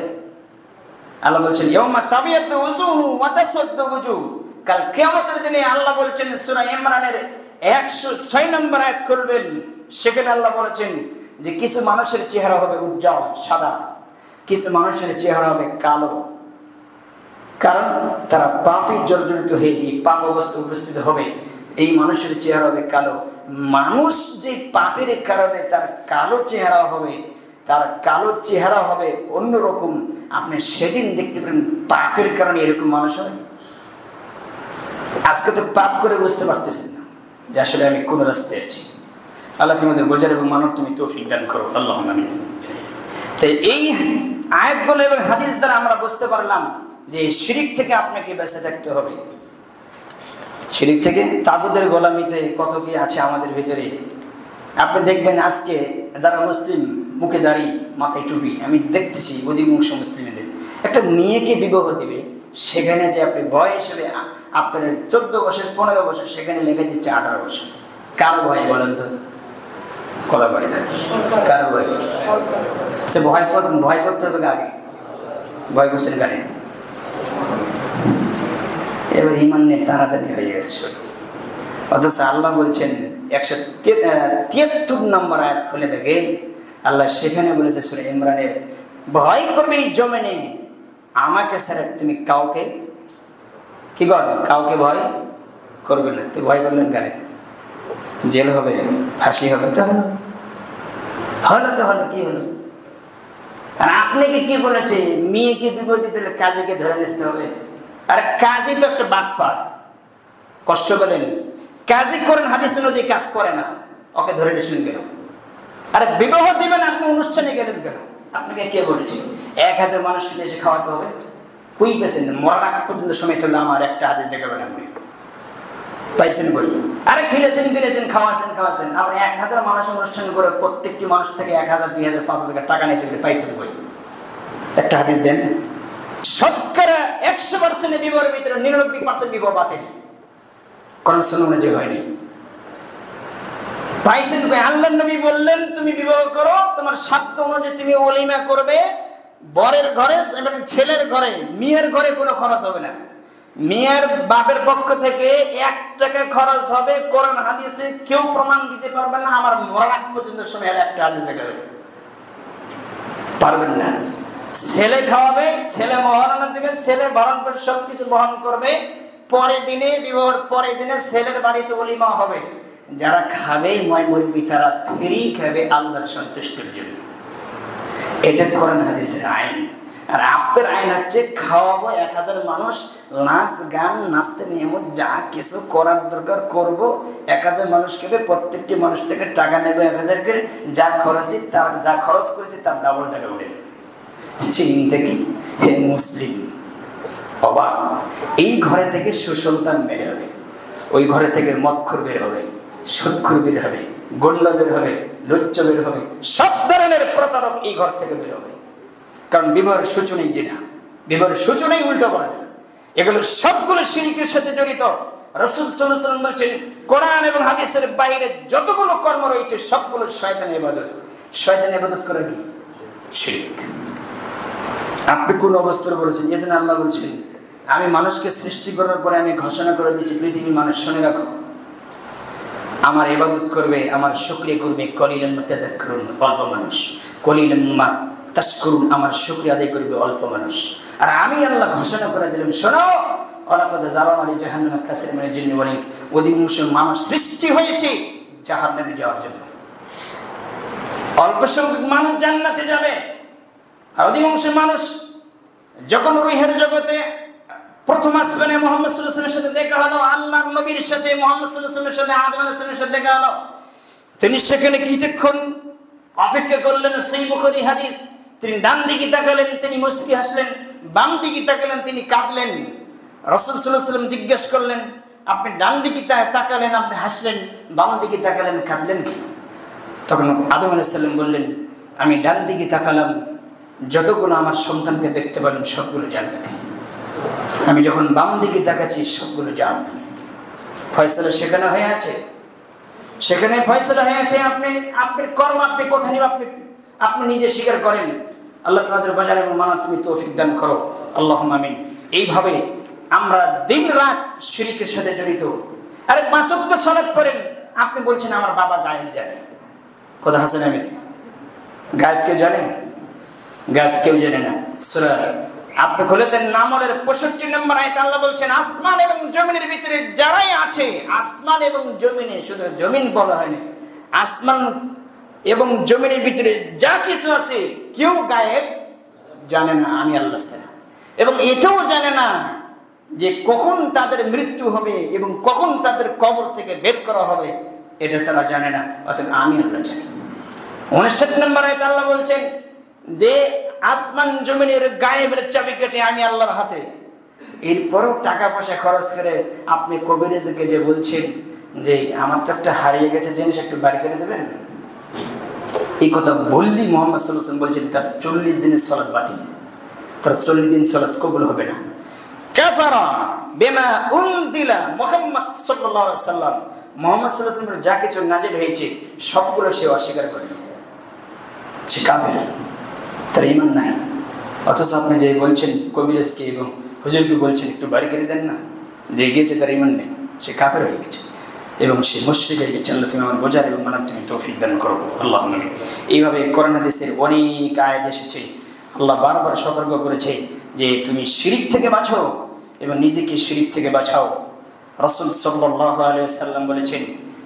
আল্লাহ বলছেন ইয়াউমা তাবিয়াতু ওযুহু ওয়া তাসাদ্দু ওযুহ। কাল কিয়ামতের দিনে আল্লাহ বলছেন সূরা ইমরানের 106 নম্বর আয়াত খুলবেন, সেখানে আল্লাহ বলেছেন যে কিছু মানুষের চেহারা হবে উজ্জ্বল সাদা, কিছু মানুষের চেহারা হবে কালো, কারণ তারা পাপে জর্জরিত হয়ে এই পাপ অবস্থায় উপস্থিত হবে। এই মানুষের চেহারা হবে কালো। মানুষ যে পাপের কারণে তার কালো চেহারা হবে, তার কালো চেহারা হবে অন্যরকম। আপনি সেদিন দেখতে পারেন পাপের কারণে এরকম মানুষ হয়। আজকে তো পাপ করে বুঝতে পারতেছেন না যে আসলে আমি কোন রাস্তায় আছি। আল্লাহ তোমাদের বোঝার এবং মানব তুমি তৌফিক দান করো, আল্লাহুম্মা আমিন। তো এই আয়াতগুলো এবং হাদিস দ্বারা আমরা বুঝতে পারলাম যে শিরিক থেকে আপনাকে বেঁচে থাকতে হবে। শিরিক থেকে, তাগুতের গোলামিতে কত কি আছে আমাদের ভিতরে। আপনি দেখবেন আজকে যারা মুসলিম, মুখে দাড়ি, মাথায় টুপি, আমি দেখতেছি অধিকাংশ মুসলিমদের একটা মেয়েকে বিবাহ দিবে, সেখানে যে আপনি বয়স হিসেবে আপনার 14 বছর 15 বছর, সেখানে লেখা দিচ্ছে 18 বছর। কার ভয় বলেন তো? কথা বলে না, কার ভয়? ভয় করতে হবে আগে, ভয় করছেন গাড়ি। এবার ইমান নিয়ে টানাটানি হয়ে গেছে। অথচ আল্লাহ বলছেন 173 নম্বর আয়াত খুলে দেখেন, আল্লাহ সেখানে বলেছে সূরা ইমরানের, ভয় করবে এই জমিনে আমাকে ছাড়া তুমি কাউকে কি কর, কাউকে ভয় করবে না। তো ভয় করলেন কেন? জেল হবে, ফাঁসি হবে, তো হলো তো হলো, কি হলো? আর আপনাকে কি বলেছে মেয়েকে বিবাহ দিতে হলে কাজীকে ধরে নিতে হবে? আরে কাজী তো একটা বাটপার, কষ্ট করেন কাজী করেন, হাদিস অনুযায়ী কাজ করে না, ওকে ধরে নিয়েছিলেন কেন? আরে বিবাহ দিবেন আপনি অনুষ্ঠানে গেলেন কেন? আপনাকে কে বলেছে 1000 মানুষকে এসে খাওয়াতে হবে? কই পেয়েছেন? মরার আগ পর্যন্ত সময় থাকলে আমার একটা হাদিস দেখাবেন আপনি, পাইছেন বই? আরে খেলেছেন খাওয়াছেন, আপনি 1000 মানুষ অনুষ্ঠান করে প্রত্যেকটি মানুষ থেকে 1000, 2000, 5000 টাকা নিতে গেলে পাইছেন বই? একটা হাদিস দেন। শতকরা 100% বিবাহের ভিতরে 99% বিবাহ বাতিল, কোরআন সুন্নাহ অনুযায়ী হয়নি। পাইছেন কই? আল্লাহর নবী বললেন তুমি বিবাহ করো, তোমার সাধ্য অনুযায়ী তুমি ওলিমা করবে, বরের ঘরে এবং ছেলের ঘরে, মেয়ের ঘরে কোনো খরচ হবে না। মেয়ের বাপের পক্ষ থেকে 1 টাকা খরচ হবে। কোরআন হাদিসে কেউ প্রমাণ দিতে পারবে না, আমার মরার আগ পর্যন্ত সময় একটা হাদিস দেখাবে পারবেন না। ছেলে খাওয়াবে, ছেলে মহারণা দেবে, ছেলে ভরণ করে সবকিছু বহন করবে। পরের দিনে, বিবাহের পরের দিনে ছেলের বাড়িতে ওলিমা হবে। যারা খাবে ময়মুরবি, তারা ফ্রি খাবে আল্লাহর সন্তুষ্টির জন্য। এটা কোরআন হাদিসের আইন। আর আপনার আইন হচ্ছে খাওয়াবো 1000 মানুষ, নাচ গান, নাচতে নিয়মত যা কিছু করার দরকার করবো। 1000 মানুষ খেবে, প্রত্যেকটি মানুষ থেকে টাকা নেবে 1000 করে, যা খরচ করেছে তার ডাবল টাকা উঠে যাবে। চিন্তা কি মুসলিম অবাক। এই ঘরে থেকে সুসন্তান বের হবে, ওই ঘরে থেকে মদখোর বের হবে, সুদখোর বের হবে, গোল্লা বের হবে, লুচ্চ বের হবে, সব ধরনের প্রতারক এই ঘর থেকে বের হবে। কারণ বিবাহের সূচনাই জিনা, বিবাহের সূচনাই উল্টো করে। এগুলো সবগুলো শিরকের সাথে জড়িত। রাসূল সাল্লাল্লাহু আলাইহি ওয়াসাল্লাম বলেছেন, কোরআন এবং হাদিসের বাইরে যতগুলো কর্ম রয়েছে সবগুলো শয়তানের ইবাদত। শয়তানের ইবাদত করে কি? শিরক। আপনি কোন অবস্থায় বলেছেন? এই জন্য আল্লাহ বলছেন, আমি মানুষকে সৃষ্টি করার পরে আমি ঘোষণা করে দিচ্ছি, পৃথিবীর মানুষ শুনে রাখো, আমার ইবাদত করবে, আমার শুকরিয়া করবে, কলিলাম মা তাযাক্কারুন, অল্প মানুষ, কলিলাম মা তাশকুরুন, আমার শুকরিয়া আদায় করবে অল্প মানুষ। আর আমি আল্লাহ ঘোষণা করে দিলাম, শোনো, ওয়ালাকাদ যারানা লি জাহান্নামা কাসীরুম মিনাল জিন্নি ওয়াল ইনস, অধিকাংশ মানুষ সৃষ্টি হয়েছে জাহান্নামে যাওয়ার জন্য। অল্প সংখ্যক মানুষ জান্নাতে যাবে, আর অধিকাংশ মানুষ যখন রূহের জগতে প্রথম আসমানে মুহাম্মদ সাল্লাল্লাহু আলাইহি ওয়াসাল্লামের সাথে দেখা হলো, আল্লাহর নবীর সাথে, মুহাম্মদ সাল্লাল্লাহু আলাইহি ওয়াসাল্লামের সাথে, আদম আলাইহিস সালামের সাথে দেখা হলো, তিনি সেখানে কিছুক্ষণ অপেক্ষা করলেন। সহিহ বুখারী হাদিস। তিনি ডান দিকে তাকালেন, তিনি মুস্কি হাসলেন, বাম দিকে তাকালেন, তিনি কাঁদলেন। রাসূল সাল্লাল্লাহু আলাইহি ওয়াসাল্লাম জিজ্ঞেস করলেন, আপনি ডান দিকে তাকালেন, আপনি হাসলেন, বাম দিকে তাকালেন, কাঁদলেন কেন? তখন আদম আলাইহিস সালাম বললেন, আমি ডান দিকে তাকালাম, যতগুলো আমার সন্তানকে দেখতে পারেন সবগুলো জান্নাতে। আমি যখন বাম দিকে তাকাচ্ছি সবগুলো জাহান্নামে। ফয়সালা সেখানে হয়ে আছে, সেখানে ফয়সালা হয়ে আছে। আপনার কর্ম আপনি কোথায় নিব, আপনি নিজে স্বীকার করেন। আল্লাহ তোমাদের বাজার এবং মানা তুমি তৌফিক দান করো, আল্লাহুম্মা আমিন। এইভাবে আমরা দিন রাত শিরকের সাথে জড়িত। আরে 5 ওয়াক্ত সালাত করেন, আপনি বলছেন আমার বাবা গায়েব জানে। কথা হাসান আমি, গায়েব কেউ জানে? গায়েব কেউ জানে না। সূরা আপনি খুলে দেন নামলের 65 নম্বর আয়াতে আল্লাহ বলছেন, আসমান এবং জমিনের ভিতরে যারাই আছে, আসমান এবং জমিনে, শুধু জমিন বলা হয়নি, আসমান এবং জমিনের ভিতরে যা কিছু আছে কেউ গায়েব জানে না, আমি আল্লাহ ছাড়া। এবং এটাও জানে না যে কখন তাদের মৃত্যু হবে এবং কখন তাদের কবর থেকে বের করা হবে, এটা তারা জানে না, অতএব আমি আল্লাহ জানি। 59 নম্বর আয়াতে আল্লাহ বলছেন যে আসমান জমিনের গায়েবের চাবিকাঠি আমি আল্লাহর হাতে। এরপরও টাকা পয়সা খরচ করে আপনি কবিরাজকে যে বলছেন যে আমার তো একটা হারিয়ে গেছে জিনিস, একটু বাড়ি করে দেবেন, এই কথা বললি মোহাম্মদ সাল্লাল্লাহু আলাইহি ওয়াসাল্লাম বলছেন তার 40 দিনের সালাত বাতিল, তার 40 দিন সালাত কবুল হবে না। কাফারা বিমা উনজিলা মুহাম্মদ সাল্লাল্লাহু আলাইহি ওয়াসাল্লাম, মুহাম্মদ সাল্লাল্লাহু আলাইহি ওয়াসাল্লাম যা কিছু নাজিল হয়েছে সবগুলো সে অস্বীকার করে, সে কাফের, তার ঈমান নাই। অথচ আপনি যে বলছেন কবিরাজকে এবং হুজুরকে বলছেন একটু বাড়ি করে দেন না, যে গিয়েছে তার ঈমান নেই, সে কাফের হয়ে গেছে এবং সে মুশরিক হয়ে গেছে। আল্লাহ তুমি আমার বোঝার এবং মানার তুমি তৌফিক দান করো আল্লাহ। এইভাবে কোরআন হাদিসের অনেক আয়াত এসেছে, আল্লাহ বারবার সতর্ক করেছে যে তুমি শিরিক থেকে বাঁচো এবং নিজেকে শিরিক থেকে বাঁচাও। রাসূল সাল্লাল্লাহু আলাইহি ওয়াসাল্লাম বলেছেন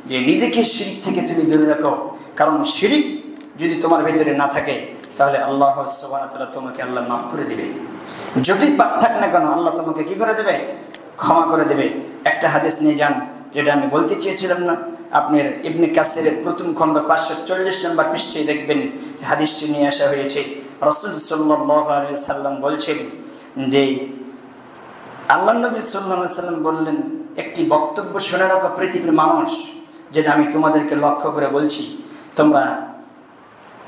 যে নিজেকে শিরিক থেকে তুমি দূরে রাখো, কারণ শিরিক যদি তোমার ভিতরে না থাকে তাহলে আল্লাহ সুবহানাহু ওয়া তাআলা তোমাকে আল্লাহ মাফ করে দিবে। যদি পাপ থাক না কেন আল্লাহ তোমাকে কি করে দেবে? ক্ষমা করে দেবে। একটা হাদিস নিয়ে যান, যেটা আমি বলতে চেয়েছিলাম না, আপনার ইবনে কাসিরের প্রথম খণ্ড 540 নম্বর পৃষ্ঠায় দেখবেন হাদিসটি নিয়ে আসা হয়েছে। রাসূল সাল্লাল্লাহু আলাইহি ওয়াসাল্লাম বলছেন যে আল্লাহ নবী সাল্লাল্লাহু আলাইহি ওয়াসাল্লাম বললেন, একটি বক্তব্য শুনে রাখো পৃথিবীর মানুষ, যেটা আমি তোমাদেরকে লক্ষ্য করে বলছি, তোমরা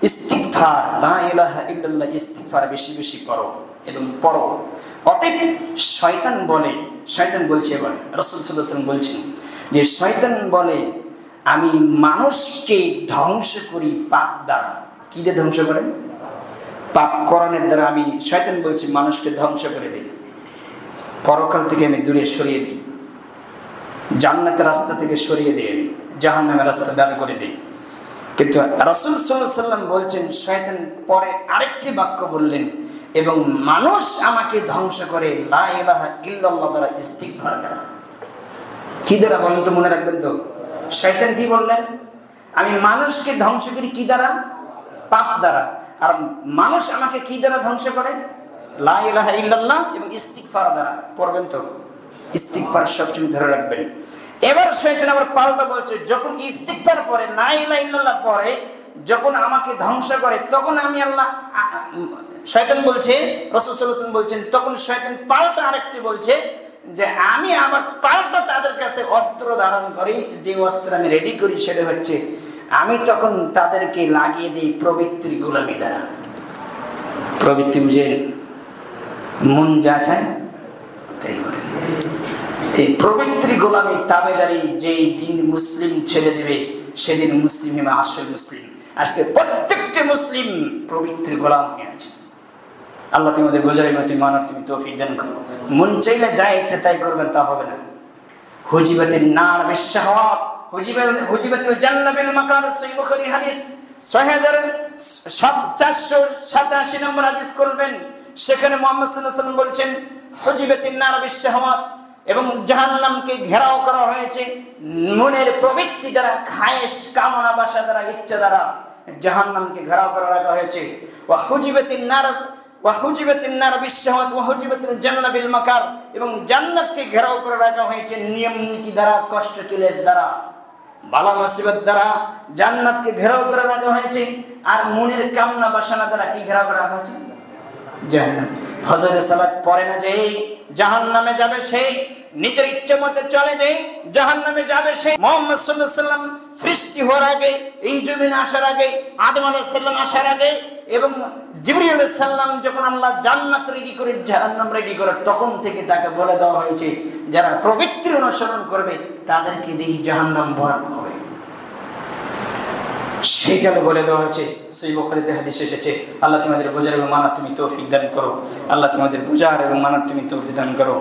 ইস্তিগফার, লা ইলাহা ইল্লাল্লাহ ইস্তিগফার বেশি বেশি করো এবং পড়ো। অতএব শয়তান বলছে, এবার রাসূল সাল্লাল্লাহু আলাইহি ওয়াসাল্লাম বলছেন যে শয়তান বলে আমি মানুষকে ধ্বংস করি পাপ দ্বারা। কি দিয়ে ধ্বংস করে? পাপ করানোর দ্বারা আমি, শয়তান বলছে, মানুষকে ধ্বংস করে দিই, পরকাল থেকে আমি দূরে সরিয়ে দিই, জান্নাতের রাস্তা থেকে সরিয়ে দিই, আমি জাহান্নামের রাস্তা দান করে দিই। কিন্তু রাসূল সাল্লাল্লাহু আলাইহি ওয়াসাল্লাম বলছেন শয়তান পরে আরেকটি বাক্য বললেন, এবং মানুষ আমাকে ধ্বংস করে লা ইলাহা ইল্লাল্লাহ দ্বারা, ইস্তিগফার দ্বারা। কি দ্বারা বলেন তো, মনে রাখবেন তো, শয়তান কি বললেন? আমি মানুষকে ধ্বংস করি কি দ্বারা? পাপ দ্বারা। আর মানুষ আমাকে কি দ্বারা ধ্বংস করে? লা ইলাহা ইল্লাল্লাহ এবং ইস্তিগফার দ্বারা। পড়বেন তো, ইস্তিগফার সবসময় ধরে রাখবেন। এবার শয়তান আবার পাল্টা বলছে, যখন ইস্তিগফার পরে, লা ইলাহা ইল্লাল্লাহ পরে, যখন আমাকে ধ্বংস করে তখন আমি আল্লাহ, শয়তান বলছে, রাসূল সাল্লাল্লাহু আলাইহি ওয়াসাল্লাম বলছেন, তখন শয়তান পাল্টা আরেকটি বলছে যে আমি আবার পাল্টা তাদের কাছে অস্ত্র ধারণ করি, যে অস্ত্র আমি রেডি করি সেটা হচ্ছে আমি তখন তাদেরকে লাগিয়ে দিই প্রবৃত্তির গোলামি দ্বারা। প্রবৃত্তি বুঝে, মন যা চায় তাই করে। এই প্রবৃত্তির গোলামি তাবেদারি যেই দিন মুসলিম ছেড়ে দেবে সেদিন মুসলিম হবে আসল মুসলিম। আজকে প্রত্যেকটি মুসলিম প্রবৃত্তির গোলাম হয়ে আছে। আল্লাহ তোমাদের বোঝার মতো মানার তুমি তৌফিক দান করো। মন চাইলে যা ইচ্ছে তাই করবেন, তা হবে না। হুজিবাতিন নার বিশহাওয়াত, হুজিবাতুল জান্নাহ বিল মাকার, সহিহ বুখারী হাদিস 6487 নম্বর হাদিস করবেন। সেখানে মুহাম্মদ সাল্লাল্লাহু আলাইহি ওয়াসাল্লাম বলছেন হুজিবাতিন নার বিশহাওয়াত, এবং জাহান্নামকে ঘেরাও করা হয়েছে মনের প্রবৃত্তি দ্বারা, খায়েশ, কামনা বাসা দ্বারা, ইচ্ছা দ্বারা জাহান্নামকে ঘেরাও করা রাখা হয়েছে। ওয়া হুজিবাতিন নার বিশহাওয়াত ওয়া হুজিবাতুল জান্নাহ বিল মাকার, এবং জান্নাতকে ঘেরাও করে রাখা হয়েছে নিয়ম নীতি দ্বারা, কষ্ট ক্লেশ দ্বারা, বালা মুসিবত দ্বারা জান্নাতকে ঘেরাও করে রাখা হয়েছে। আর মনের কামনা বাসনা দ্বারা কি ঘেরাও করা হয়েছে? জাহান্নাম। ফজরের সালাত পড়ে না যে জাহান্নামে যাবে সে, নিজের ইচ্ছে মতে চলে যে জাহান্নামে যাবে সে। মুহাম্মদ সাল্লাল্লাহু আলাইহি ওয়াসাল্লাম সৃষ্টি হওয়ার আগে, এই জমিনে আসার আগে, আদম আলাইহিস সালাম আসার আগে, এবং জিবরিল আলাইহিস সালাম যখন আল্লাহ জান্নাত রেডি করে, জাহান্নাম রেডি করে, তখন থেকে তাকে বলে দেওয়া হয়েছে যারা প্রবৃত্তির অনুসরণ করবে তাদেরকে দিয়ে জাহান্নাম ভরানো হবে। সেইখানে বলে দেওয়া হয়েছে, সহিহ বুখারীতে হাদিস এসেছে। আল্লাহ তোমাদের বোঝার এবং মানার তুমি তৌফিক দান করো। আল্লাহ তোমাদের বোঝার এবং মানার তুমি তৌফিক দান করো।